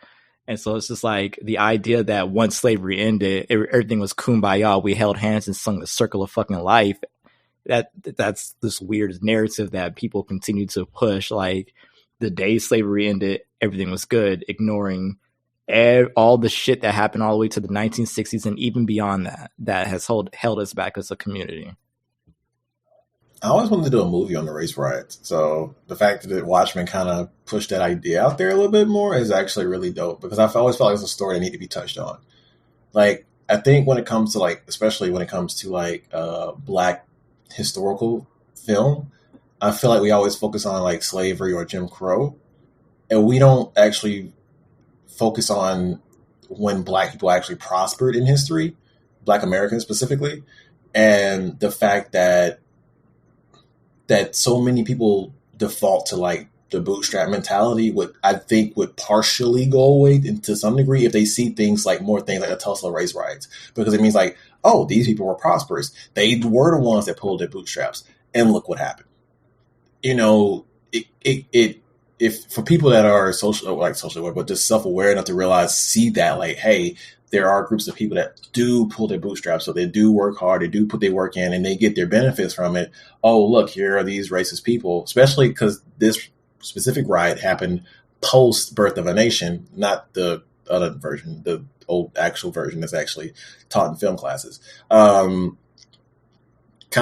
And so it's just like the idea that once slavery ended, everything was kumbaya. We held hands and sung the circle of fucking life. That's this weird narrative that people continue to push. Like the day slavery ended, everything was good, ignoring all the shit that happened all the way to the 1960s and even beyond that has held us back as a community. I always wanted to do a movie on the race riots. So the fact that Watchmen kind of pushed that idea out there a little bit more is actually really dope, because I've always felt like it's a story that needs to be touched on. Like, I think when it comes to like, especially when it comes to like black historical film, I feel like we always focus on like slavery or Jim Crow, and we don't actually focus on when black people actually prospered in history, black Americans specifically, and the fact that so many people default to like the bootstrap mentality would partially go away to some degree if they see things like more things like the Tulsa race riots, because it means like, oh, these people were prosperous. They were the ones that pulled their bootstraps, and look what happened. You know, if for people that are socially aware, but just self-aware enough to see that like, hey, there are groups of people that do pull their bootstraps, so they do work hard, they do put their work in, and they get their benefits from it. Oh, look, here are these racist people, especially because this specific riot happened post Birth of a Nation, not the other version, the old actual version that's actually taught in film classes. Kind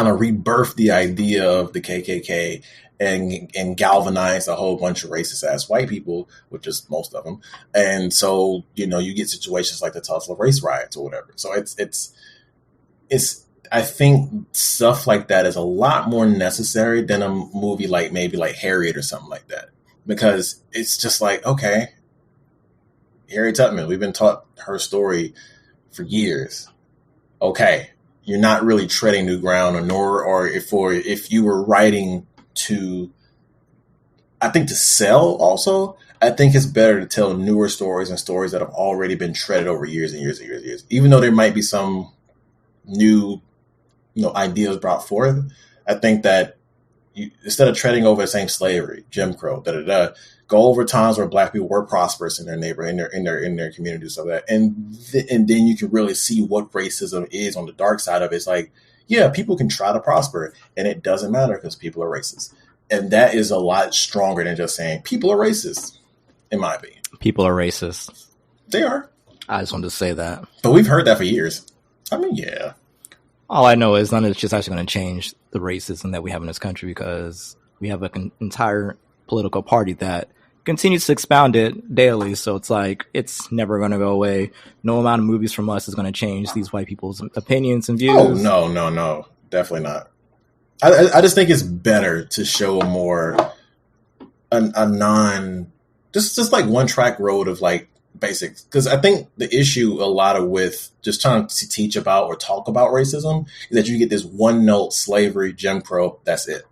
of rebirthed the idea of the KKK and galvanized a whole bunch of racist ass white people, which is most of them. And so, you know, you get situations like the Tulsa race riots or whatever. So it's I think stuff like that is a lot more necessary than a movie like maybe like Harriet or something like that, because it's just like, okay, Harriet Tubman, we've been taught her story for years. Okay, you're not really treading new ground, or if you were writing to, I think, to sell also, I think it's better to tell newer stories and stories that have already been treaded over years and years and years and years. Even though there might be some new, ideas brought forth, I think that instead of treading over the same slavery, Jim Crow, go over times where Black people were prosperous in their neighborhood, in their communities, so that, and then you can really see what racism is on the dark side of it. It's like, yeah, people can try to prosper, and it doesn't matter because people are racist, and that is a lot stronger than just saying people are racist. In my opinion, people are racist. They are. I just wanted to say that, but we've heard that for years. I mean, yeah. All I know is none of it's just actually going to change the racism that we have in this country, because we have an entire political party that continues to expound it daily. So it's like, it's never going to go away. No amount of movies from us is going to change these white people's opinions and views. Oh, no. Definitely not. I just think it's better to show a non, just like one track road of like basics. Because I think the issue a lot of with just trying to teach about or talk about racism is that you get this one note slavery, Jim Crow, that's it.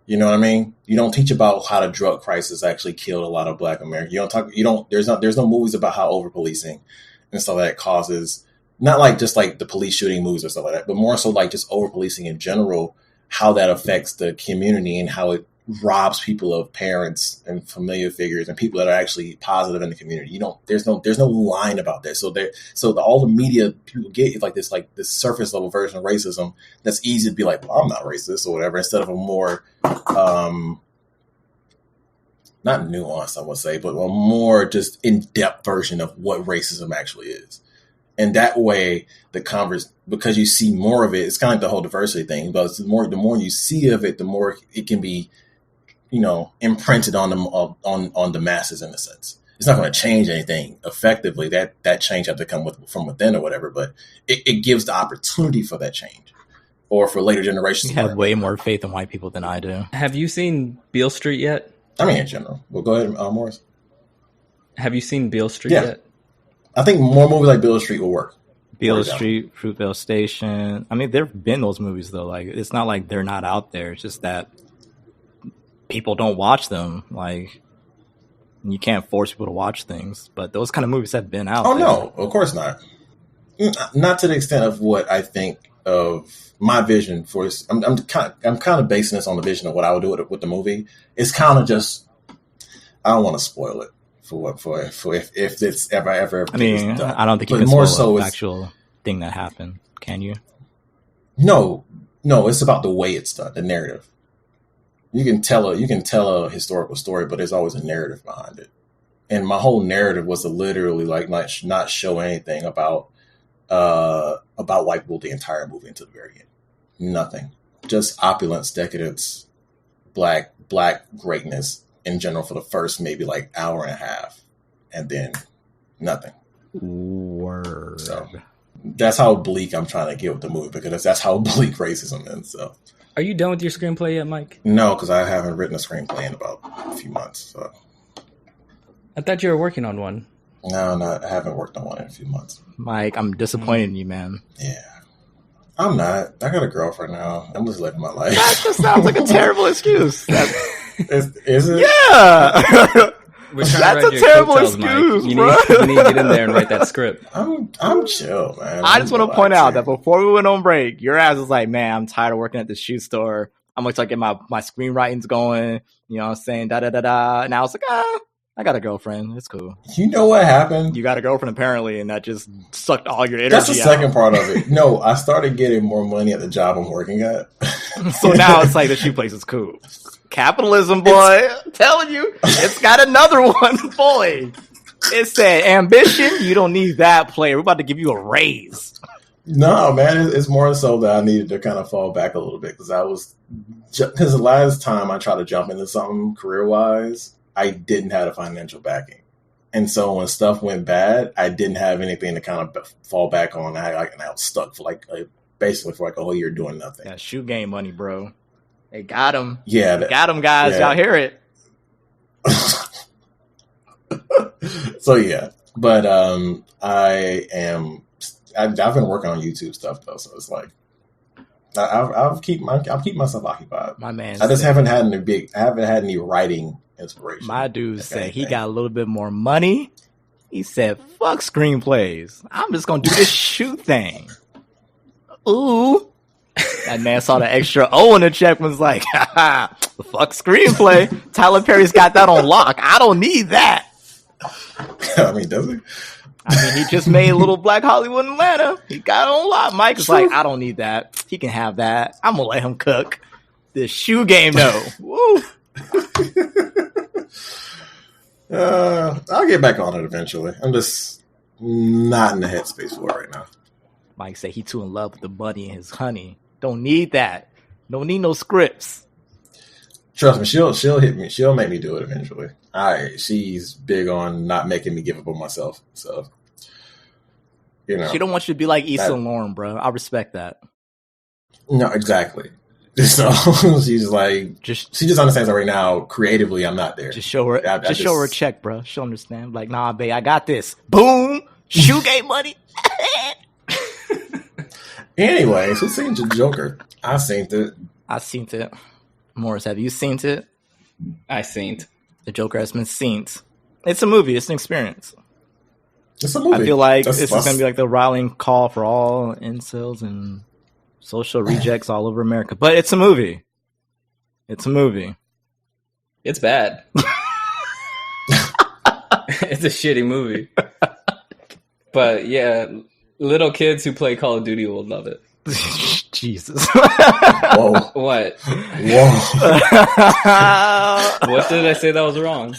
You know what I mean? You don't teach about how the drug crisis actually killed a lot of Black Americans. There's no movies about how over policing and stuff like that causes, not like just like the police shooting movies or stuff like that, but more so like just over policing in general, how that affects the community and how it robs people of parents and familiar figures and people that are actually positive in the community. There's no line about that. So all the media people get is like this surface level version of racism that's easy to be like, well, I'm not racist or whatever, instead of a more not nuanced, I would say, but a more just in-depth version of what racism actually is. And that way, because you see more of it, it's kind of like the whole diversity thing. But the more you see of it, the more it can be, imprinted on them on the masses in a sense. It's not going to change anything effectively. That change has to come from within or whatever. But it gives the opportunity for that change, or for later generations. You have way more faith in white people than I do. Have you seen Beale Street yet? I mean, in general. Well, go ahead, Morris. Have you seen Beale Street yet? I think more movies like Beale Street will work. Beale Street, Fruitvale Station. I mean, there have been those movies, though. Like, it's not like they're not out there. It's just that people don't watch them. Like, you can't force people to watch things. But those kind of movies have been out there. No, of course not. Not to the extent of what I think of my vision for this. I'm kind of basing this on the vision of what I would do with the movie. It's kind of just, I don't want to spoil it. For if it's ever. I mean, done. I don't think you can spoil the actual thing that happened. Can you? No, it's about the way it's done, the narrative. You can tell a historical story, but there's always a narrative behind it. And my whole narrative was to literally not show anything about white people the entire movie until the very end. Nothing, just opulence, decadence, black greatness in general for the first maybe like hour and a half, and then nothing. Word. So that's how bleak I'm trying to get with the movie, because that's how bleak racism is. So, are you done with your screenplay yet, Mike? No, because I haven't written a screenplay in about a few months. So I thought you were working on one. No, I haven't worked on one in a few months. Mike, I'm disappointed in you, man. Yeah. I'm not. I got a girlfriend now. I'm just living my life. That just sounds like a terrible excuse. Is it? Yeah. That's a terrible excuse, bro. You need to get in there and write that script. I'm chill, man. I just want to point out that before we went on break, your ass was like, man, I'm tired of working at the shoe store. I'm going to start getting my screenwriting's going. You know what I'm saying? Da-da-da-da. And I was like, I got a girlfriend. It's cool. You know what happened? You got a girlfriend apparently, and that just sucked all your energy. That's the second part of it. No, I started getting more money at the job I'm working at. So now it's like the shoe place is cool. Capitalism, boy. I'm telling you, it's got another one, boy. It said ambition. You don't need that, player. We're about to give you a raise. No, man, it's more so that I needed to kind of fall back a little bit because the last time I tried to jump into something career wise, I didn't have the financial backing. And so when stuff went bad, I didn't have anything to kind of fall back on. I was stuck for basically for like a whole year doing nothing. That shoe game money, bro. They got him. Yeah. Got him, guys. Yeah. Y'all hear it. So, yeah. But I've been working on YouTube stuff, though. So it's like, I'll keep myself occupied. My man. I just haven't had any writing inspiration. My dude said he got a little bit more money. He said, fuck screenplays. I'm just going to do this shoe thing. Ooh. That man saw the extra O in the check and was like, haha, fuck screenplay. Tyler Perry's got that on lock. I don't need that. I mean, does he? I mean, he just made Little Black Hollywood in Atlanta. He got it on lock. Mike is like, I don't need that. He can have that. I'm going to let him cook. This shoe game, though. Woo. I'll get back on it eventually. I'm just not in the headspace for it right now. Mike said he too in love with the bunny and his honey. Don't need that. Don't need no scripts. Trust me, she'll hit me. She'll make me do it eventually. She's big on not making me give up on myself. So, she don't want you to be like Issa and Lauren, bro. I respect that. No, exactly. So she's like, she just understands that right now. Creatively, I'm not there. Just show her, show her a check, bro. She'll understand. Like, nah, babe, I got this. Boom, shoe game money. Anyways, who's seen the Joker? I seen it. Morris, have you seen it? I seen it. The Joker has been seen. It's a movie. It's an experience. It's a movie. I feel like this is going to be like the rallying call for all incels and social rejects all over America. But it's a movie. It's a movie. It's bad. It's a shitty movie. But yeah, little kids who play Call of Duty will love it. Jesus. Whoa. What? Whoa. What did I say that was wrong?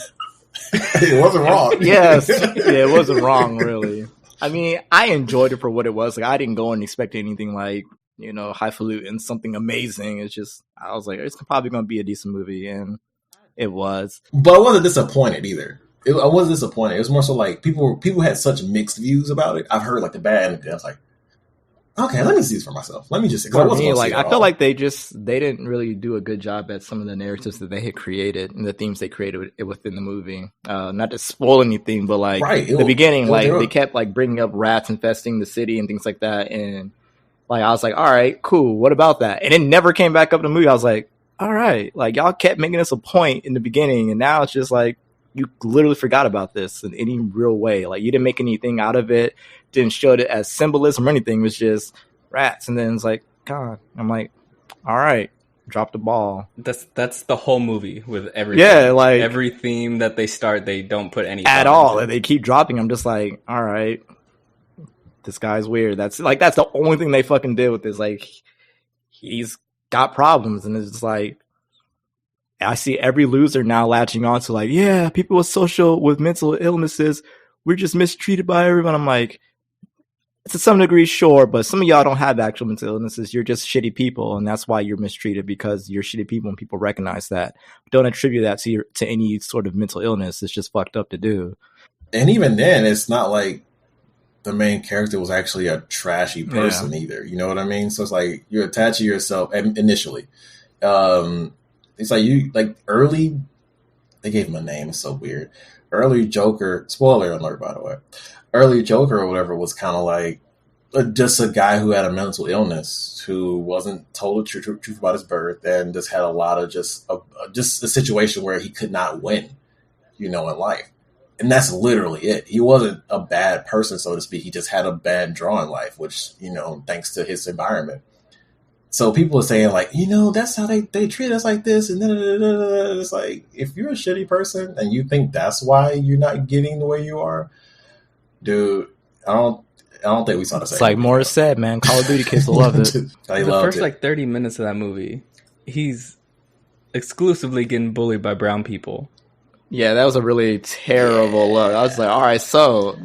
It wasn't wrong. Yes. Yeah, it wasn't wrong, really. I mean, I enjoyed it for what it was. Like, I didn't go and expect anything like, highfalutin, something amazing. It's just, I was like, it's probably going to be a decent movie, and it was. But I wasn't disappointed either. I wasn't disappointed. It was more so like people had such mixed views about it. I've heard like the bad, and I was like, okay, let me see this for myself. Let me just. For me, I feel like they didn't really do a good job at some of the narratives that they had created and the themes they created within the movie. Not to spoil anything, but like the beginning, they kept like bringing up rats infesting the city and things like that, and like I was like, all right, cool. What about that? And it never came back up in the movie. I was like, all right, like y'all kept making this a point in the beginning, and now it's just like you literally forgot about this in any real way. Like you didn't make anything out of it. Didn't show it as symbolism or anything. It was just rats, and then it's like, God, I'm like, all right, drop the ball. That's the whole movie with everything. Yeah, like every theme that they start, they don't put any at all, and they keep dropping. I'm just like, all right, this guy's weird. That's the only thing they fucking did with this. Like, he's got problems, and it's just like, I see every loser now latching on to like, yeah, people with mental illnesses, we're just mistreated by everyone. I'm like, to some degree, sure, but some of y'all don't have actual mental illnesses. You're just shitty people, and that's why you're mistreated, because you're shitty people, and people recognize that. Don't attribute that to any sort of mental illness. It's just fucked up to do. And even then, it's not like the main character was actually a trashy person either. You know what I mean? So it's like you're attaching yourself initially. It's like early. They gave him a name. It's so weird. Early Joker. Spoiler alert, by the way. Early Joker or whatever was kind of like just a guy who had a mental illness, who wasn't told the truth about his birth, and just had a lot of just a situation where he could not win, in life. And that's literally it. He wasn't a bad person, so to speak. He just had a bad draw in life, which, thanks to his environment. So people are saying like, that's how they treat us like this, and it's like, if you're a shitty person and you think that's why you're not getting the way you are, dude, I don't think we saw the same. It's like Moris said, man. Call of Duty kids will love it. The first like 30 minutes of that movie, he's exclusively getting bullied by brown people. Yeah, that was a really terrible look. I was like, all right, so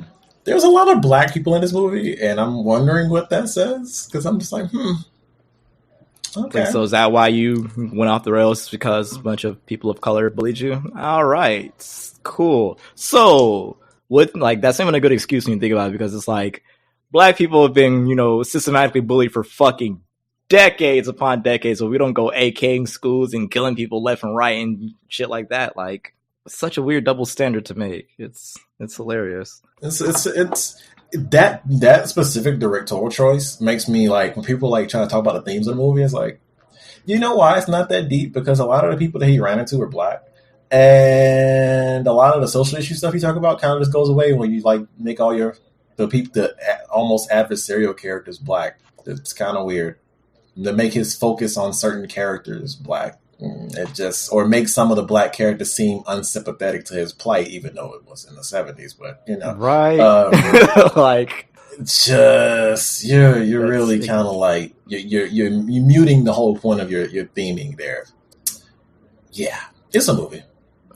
there's a lot of black people in this movie, and I'm wondering what that says, because I'm just like, okay. So is that why you went off the rails? Because a bunch of people of color bullied you? All right, cool. So what? Like, that's not even a good excuse when you think about it, because it's like black people have been, systematically bullied for fucking decades upon decades. So we don't go AKing schools and killing people left and right and shit like that. Like, it's such a weird double standard to make. It's hilarious. It's that specific directorial choice makes me like, when people like trying to talk about the themes of the movie, it's like, you know why it's not that deep? Because a lot of the people that he ran into are black, and a lot of the social issue stuff you talk about kind of just goes away when you like make all the almost adversarial characters black. It's kind of weird to make his focus on certain characters black. It just, or make some of the black characters seem unsympathetic to his plight, even though it was in the 70s. But right? Like, just you're really kind of like you're muting the whole point of your theming there. Yeah, it's a movie.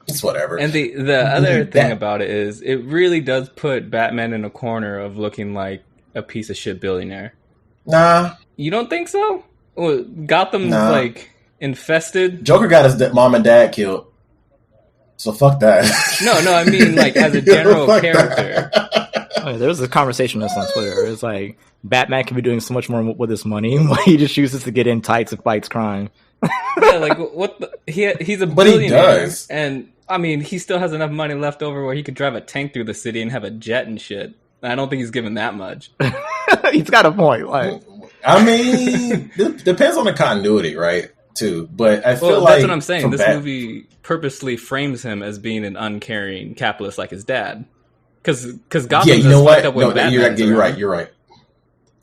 It's whatever. And the other thing about it is, it really does put Batman in a corner of looking like a piece of shit billionaire. Nah, you don't think so? Well, Gotham's like infested. Joker got his mom and dad killed, so fuck that. No, I mean like as a general character. There was a conversation on Twitter. It's like Batman can be doing so much more with his money, why he just chooses to get in tights and fights crime. Yeah, like what? He's a billionaire, but he does. And I mean, he still has enough money left over where he could drive a tank through the city and have a jet and shit. I don't think he's given that much. He's got a point. Like, I mean, depends on the continuity, right? Too, but I feel that's what I'm saying. This movie purposely frames him as being an uncaring capitalist like his dad, because Gotham you know what? Up when You're right.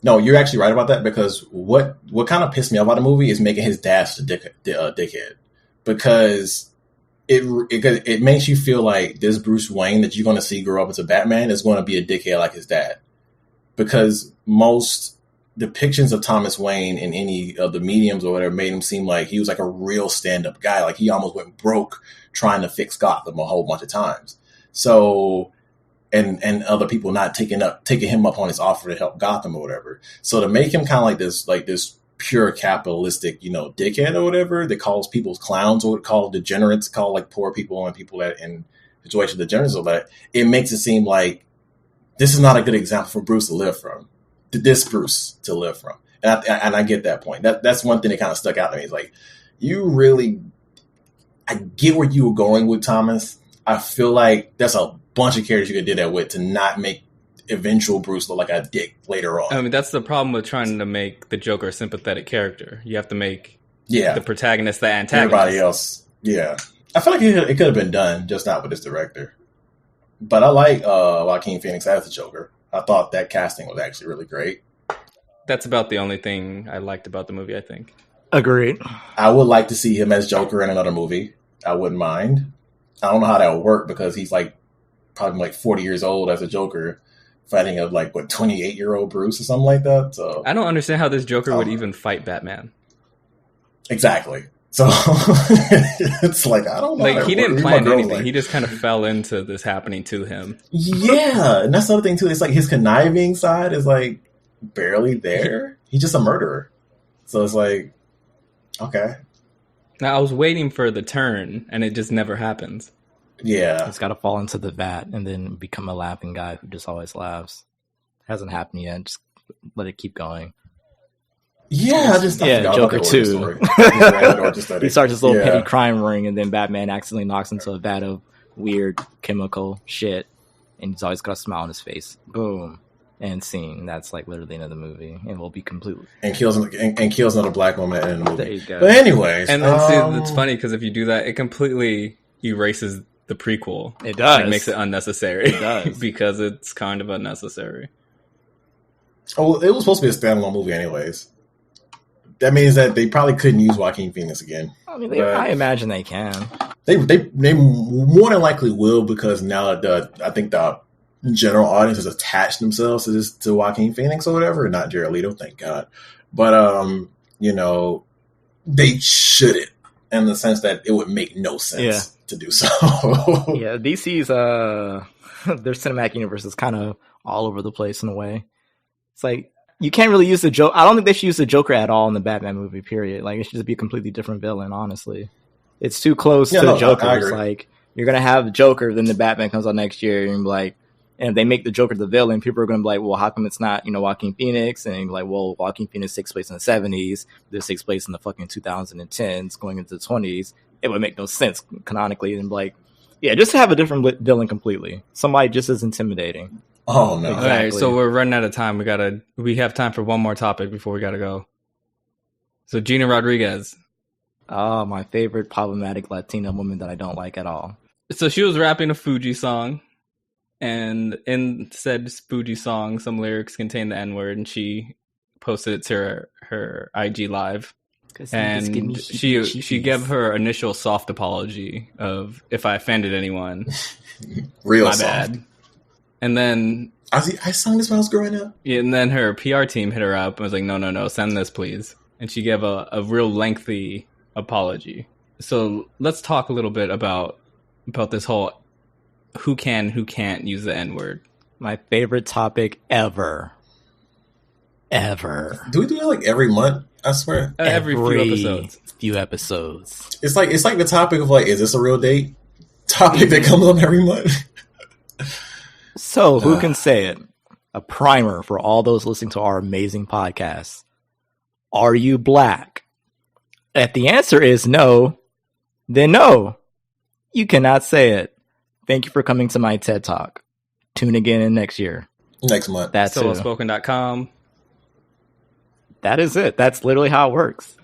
No, you're actually right about that, because what kind of pissed me off about the movie is making his dad a dickhead, because it makes you feel like this Bruce Wayne that you're going to see grow up into Batman is going to be a dickhead like his dad, because most depictions of Thomas Wayne in any of the mediums or whatever made him seem like he was like a real stand-up guy. Like he almost went broke trying to fix Gotham a whole bunch of times. So, and other people not taking him up on his offer to help Gotham or whatever. So to make him kind of like this pure capitalistic, dickhead or whatever that calls people clowns, or call degenerates, call like poor people and people that in situations degenerates or that, it makes it seem like this is not a good example for Bruce to live from. This Bruce to live from. And I get that point. That's one thing that kind of stuck out to me. It's like, I get where you were going with Thomas. I feel like there's a bunch of characters you could do that with to not make eventual Bruce look like a dick later on. I mean, that's the problem with trying to make the Joker a sympathetic character. You have to make the protagonist the antagonist. Everybody else, yeah. I feel like it could have been done, just not with this director. But I like Joaquin Phoenix as the Joker. I thought that casting was actually really great. That's about the only thing I liked about the movie, I think. Agreed. I would like to see him as Joker in another movie. I wouldn't mind. I don't know how that would work, because he's probably 40 years old as a Joker, fighting a 28-year-old Bruce or something like that. So I don't understand how this Joker would even fight Batman. Exactly. So it's like, I don't know. He didn't plan anything. He just kind of fell into this happening to him. Yeah. And that's the other thing too. It's like his conniving side is barely there. He's just a murderer. So it's like, okay. Now I was waiting for the turn and it just never happens. Yeah. He's got to fall into the vat and then become a laughing guy who just always laughs. Hasn't happened yet. Just let it keep going. Yeah, Joker 2. He starts his little petty crime ring, and then Batman accidentally knocks into a vat of weird chemical shit, and he's always got a smile on his face. Boom. And scene. That's literally the end of the movie, and we'll be completely and kills another black woman in the movie. There you go. But anyways, and then see, it's funny because if you do that, it completely erases the prequel. It does. It makes it unnecessary. It does because it's kind of unnecessary. Oh, it was supposed to be a standalone movie, anyways. that means that they probably couldn't use Joaquin Phoenix again. I mean, I imagine they can. They more than likely will, because now that I think the general audience has attached themselves to Joaquin Phoenix or whatever, not Jared Leto, thank God. But they shouldn't, in the sense that it would make no sense to do so. Yeah, DC's their cinematic universe is kind of all over the place in a way. It's like you can't really use the Joker. I don't think they should use the Joker at all in the Batman movie, period. Like, it should just be a completely different villain, honestly. It's too close to the Joker. It's like, you're going to have the Joker, then the Batman comes out next year, and like, and if they make the Joker the villain, people are going to be like, well, how come it's not, Joaquin Phoenix? And like, well, Joaquin Phoenix takes place in the 70s. This takes place in the fucking 2010s, going into the 20s. It would make no sense canonically. And like, yeah, just have a different villain completely. Somebody just as intimidating. Oh, no. Exactly. All right, so we're running out of time. We have time for one more topic before we got to go. So Gina Rodriguez. Oh, my favorite problematic Latina woman that I don't like at all. So she was rapping a Fuji song, and in said Fuji song, some lyrics contained the N-word, and she posted it to her IG live. And she gave her initial soft apology of, if I offended anyone, real my soft. bad. And then I sung this when I was growing up. Yeah, and then her PR team hit her up and was like, no, send this, please. And she gave a real lengthy apology. So let's talk a little bit about this whole who can, who can't use the N-word. My favorite topic ever. Do we do that like every month? I swear. Every few episodes. It's like the topic of like, is this a real date? Topic that comes up every month. So, who can say it? A primer for all those listening to our amazing podcast. Are you black? If the answer is no, then no. You cannot say it. Thank you for coming to my TED Talk. Tune again in next year. Next month. That's solospoken.com. That is it. That's literally how it works.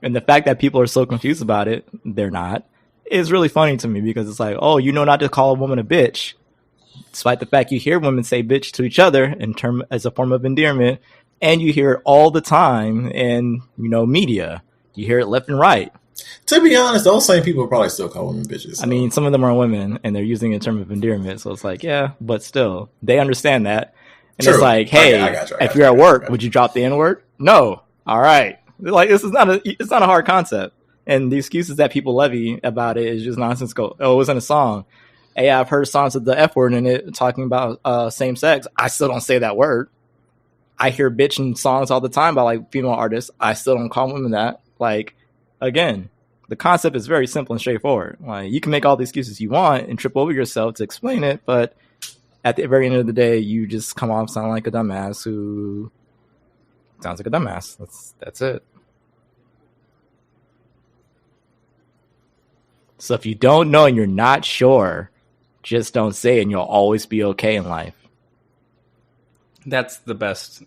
And the fact that people are so confused about it, they're not, is really funny to me, because it's like, oh, not to call a woman a bitch. Despite the fact you hear women say bitch to each other as a form of endearment, and you hear it all the time in, media. You hear it left and right. To be honest, those same people probably still call women bitches. So. I mean, some of them are women, and they're using it in terms of endearment. So it's like, yeah, but still, they understand that. And True. It's like, hey, if you're at work, would you drop the N-word? No. All right. Like, it's not a hard concept. And the excuses that people levy about it is just nonsensical. Oh, it was in a song. Hey, I've heard songs with the F word in it talking about same sex. I still don't say that word. I hear bitch in songs all the time by like female artists. I still don't call women that. Like, again, the concept is very simple and straightforward. Like, you can make all the excuses you want and trip over yourself to explain it, but at the very end of the day, you just come off sounding like a dumbass who sounds like a dumbass. That's it. So if you don't know and you're not sure, just don't say it, and you'll always be okay in life. That's the best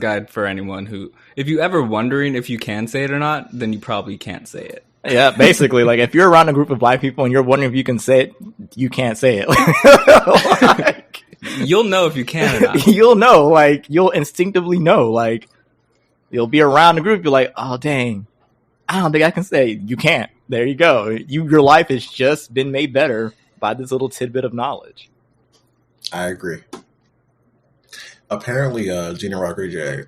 guide for anyone who, if you ever wondering if you can say it or not, then you probably can't say it. Yeah, basically, like, if you're around a group of black people and you're wondering if you can say it, you can't say it. Like, you'll know if you can or not. You'll know, like, you'll instinctively know, like, you'll be around a group, you're like, oh, dang, I don't think I can say it. You can't. There you go. Your life has just been made better by this little tidbit of knowledge. I agree. Apparently, Gina Rodriguez,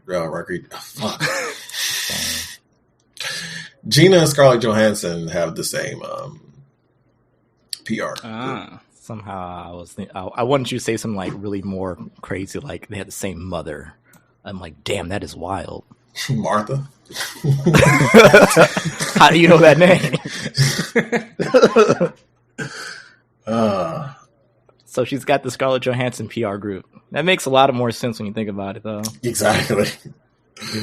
Gina and Scarlett Johansson have the same PR. Somehow I wanted you to say something like really more crazy, like they had the same mother. I'm like, damn, that is wild. Martha. How do you know that name? So she's got the Scarlett Johansson PR group. That makes a lot of more sense when you think about it, though. Exactly.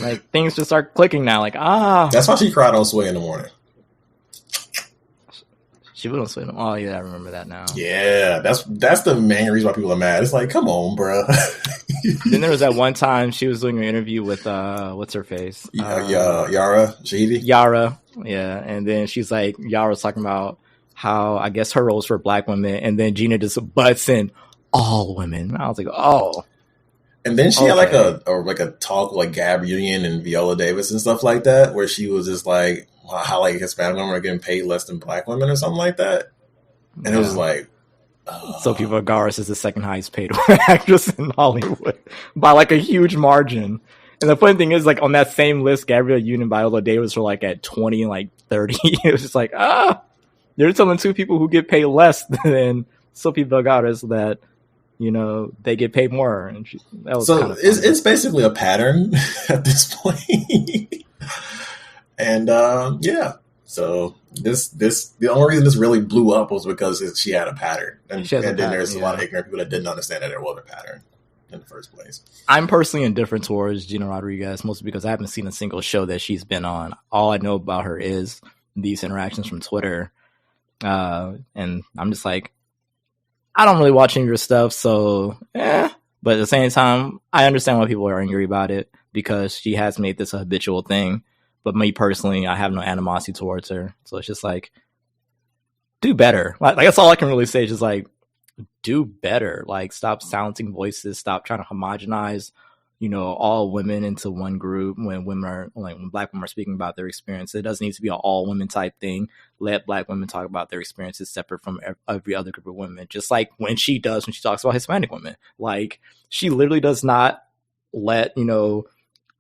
Like, things just start clicking now. Like, that's why she cried on Sway in the morning. She would on Sway. Oh yeah, I remember that now. Yeah, that's the main reason why people are mad. It's like, come on, bro. Then there was that one time she was doing an interview with what's her face? Yara Shahidi. Yara, yeah. And then she's like, Yara was talking about how I guess her roles for black women, and then Gina just butts in all women. I was like, oh, And then she had like a talk with like Gab Union and Viola Davis and stuff like that, where she was just like, how like Hispanic women are getting paid less than black women or something like that. And it was like, Sophie Vergara is the second highest paid actress in Hollywood by like a huge margin. And the funny thing is, like, on that same list, Gabrielle Union and Viola Davis were like at 20 and like 30. It was just like, there's only two people who get paid less than Sophie Vergara, so that, you know, they get paid more. And that was so it's basically a pattern at this point. And yeah, so the only reason this really blew up was because she had a pattern, and then there's a lot of ignorant people that didn't understand that there was a pattern in the first place. I'm personally indifferent towards Gina Rodriguez, mostly because I haven't seen a single show that she's been on. All I know about her is these interactions from Twitter, and I'm just like, I don't really watch any of your stuff, so But at the same time, I understand why people are angry about it, because she has made this a habitual thing. But me personally, I have no animosity towards her. So it's just like, do better. Like that's all I can really say. Is just like, do better. Like, stop silencing voices. Stop trying to homogenize, you know, all women into one group. When black women are speaking about their experience, it doesn't need to be an all women type thing. Let black women talk about their experiences separate from every other group of women. Just like when she talks about Hispanic women, like she literally does not let, you know,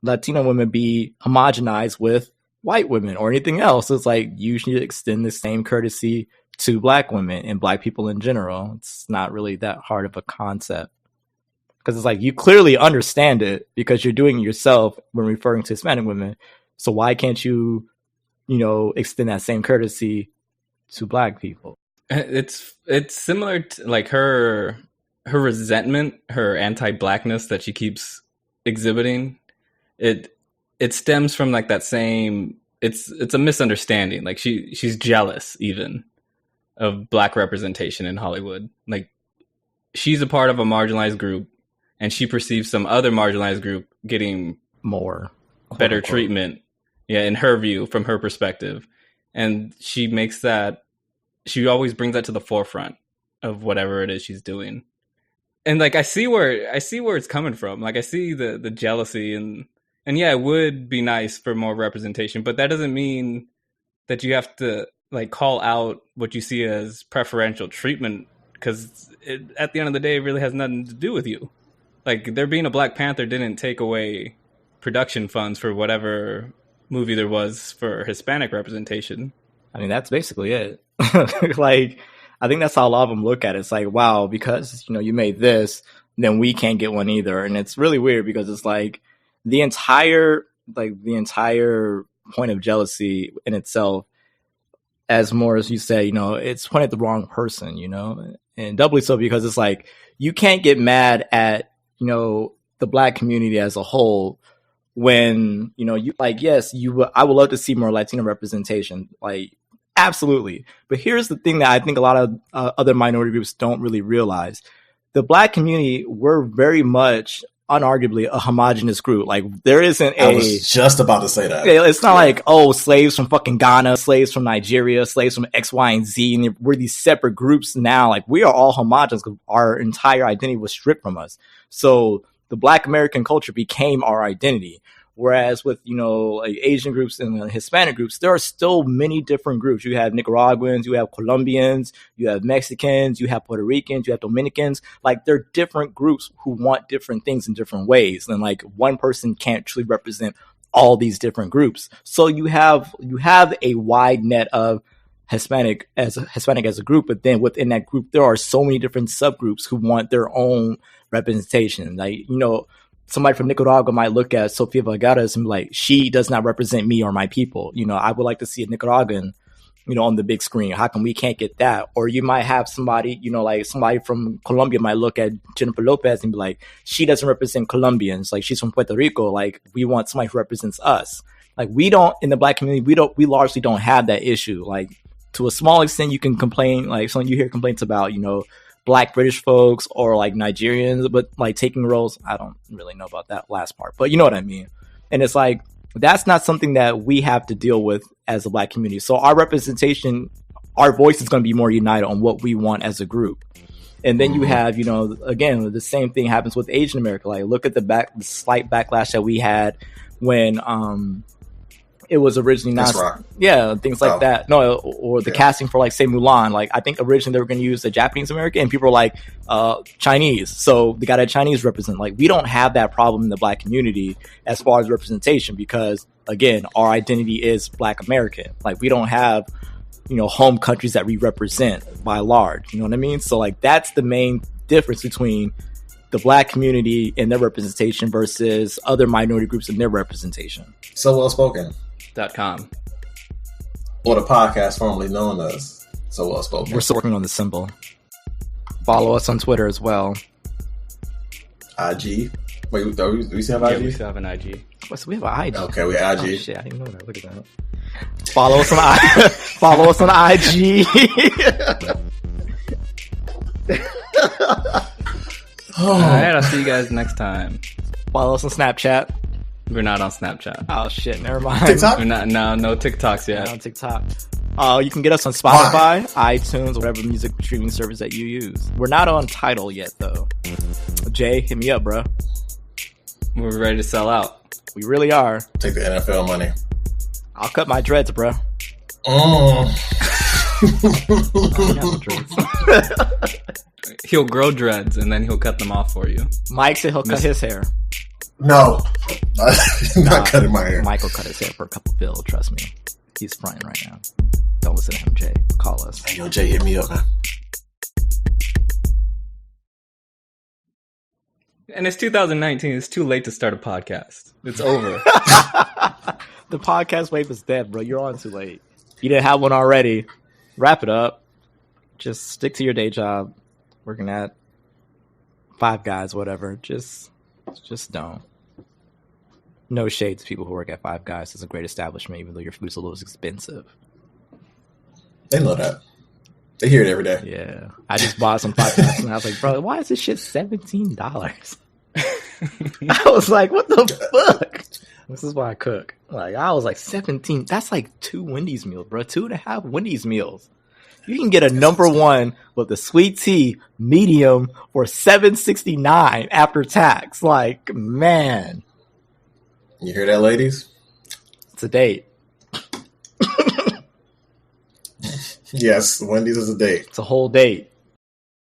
Latino women be homogenized with white women or anything else. It's like, you should extend the same courtesy to black women and black people in general. It's not really that hard of a concept, because it's like, you clearly understand it because you're doing it yourself when referring to Hispanic women. So why can't you, you know, extend that same courtesy to black people? It's similar to like her resentment, her anti-blackness that she keeps exhibiting. It stems from like that same, it's a misunderstanding. Like she's jealous even of black representation in Hollywood. Like, she's a part of a marginalized group, and she perceives some other marginalized group getting more better treatment, in her view, from her perspective. And she always brings that to the forefront of whatever it is she's doing. And like, I see where it's coming from. Like, I see the jealousy, and yeah, it would be nice for more representation, but that doesn't mean that you have to like call out what you see as preferential treatment, because at the end of the day, it really has nothing to do with you. Like, there being a Black Panther didn't take away production funds for whatever movie there was for Hispanic representation. I mean, that's basically it. Like, I think that's how a lot of them look at it. It's like, wow, because, you know, you made this, then we can't get one either. And it's really weird, because it's like the entire point of jealousy in itself, as Moris, you say, you know, it's pointed at the wrong person, you know, and doubly so because it's like, you can't get mad at, you know, the black community as a whole when, you know, you like, yes, I would love to see more Latino representation, like, absolutely. But here's the thing that I think a lot of other minority groups don't really realize. The black community, we're very much unarguably a homogenous group. Like, there isn't I was just about to say that. It's not like, oh, slaves from fucking Ghana, slaves from Nigeria, slaves from X, Y, and Z, and we're these separate groups now. Like, we are all homogenous because our entire identity was stripped from us. So the Black American culture became our identity. Whereas with, you know, like Asian groups and Hispanic groups, there are still many different groups. You have Nicaraguans, you have Colombians, you have Mexicans, you have Puerto Ricans, you have Dominicans. Like, they're different groups who want different things in different ways. And like, one person can't truly represent all these different groups. So you have a wide net of Hispanic as a group, but then within that group, there are so many different subgroups who want their own representation. Like, you know, somebody from Nicaragua might look at Sofia Vergara and be like, she does not represent me or my people. You know, I would like to see a Nicaraguan, you know, on the big screen. How come we can't get that? Or you might have somebody, you know, like somebody from Colombia might look at Jennifer Lopez and be like, she doesn't represent Colombians. Like, she's from Puerto Rico. Like, we want somebody who represents us. Like, we don't, in the black community, we largely don't have that issue. Like, to a small extent, you can complain, like, you hear complaints about, you know, Black British folks or like Nigerians, but like taking roles, I don't really know about that last part, but you know what I mean. And it's like, that's not something that we have to deal with as a black community. So our representation, our voice is going to be more united on what we want as a group. And then you have, again, the same thing happens with Asian America. Like, look at the slight backlash that we had when it was originally not, things like that. No, or the casting for, like, say, Mulan. Like, I think originally they were going to use the Japanese American, and people were like, Chinese. So they got a Chinese represent. Like, we don't have that problem in the Black community as far as representation because, again, our identity is Black American. Like, we don't have, home countries that we represent by large. You know what I mean? So, like, that's the main difference between the Black community and their representation versus other minority groups and their representation. So Well Spoken. .com. Or the podcast formerly known as So Well Spoken. We're still working on the symbol. Follow us on Twitter as well. IG. Wait, do we still have IG? Yeah, we still have an IG. Oh, so we have an IG. Okay, we have IG. Oh, shit, I didn't know that. Look at that. Follow us on follow us on IG. All right, I'll see you guys next time. Follow us on Snapchat. We're not on Snapchat. Oh shit, never mind. TikTok? We're not. No TikToks yet. Not on TikTok. You can get us on Spotify, iTunes, whatever music streaming service that you use. We're not on Tidal yet, though. Jay, hit me up, bro. We're ready to sell out. We really are. Take the NFL money. I'll cut my dreads, bro. He'll grow dreads and then he'll cut them off for you. Mike said he'll cut his hair. No, I'm not cutting my hair. Mike will cut his hair for a couple bills. Trust me, he's fronting right now. Don't listen to him, Jay. Call us. Hey, yo, Jay, hit me up, man. And it's 2019. It's too late to start a podcast. It's over. The podcast wave is dead, bro. You're on too late. You didn't have one already. Wrap it up. Just stick to your day job. Working at Five Guys, whatever. Just don't. No shade to people who work at Five Guys. It's a great establishment, even though your food's a little expensive. They know that. They hear it every day. Yeah. I just bought some Five Guys and I was like, bro, why is this shit $17? I was like, what the fuck? This is why I cook. Like, I was like, 17. That's like 2 Wendy's meals, bro. 2.5 Wendy's meals. You can get a number one with the sweet tea medium for $7.69 after tax. Like, man. You hear that, ladies? It's a date. Yes, Wendy's is a date. It's a whole date.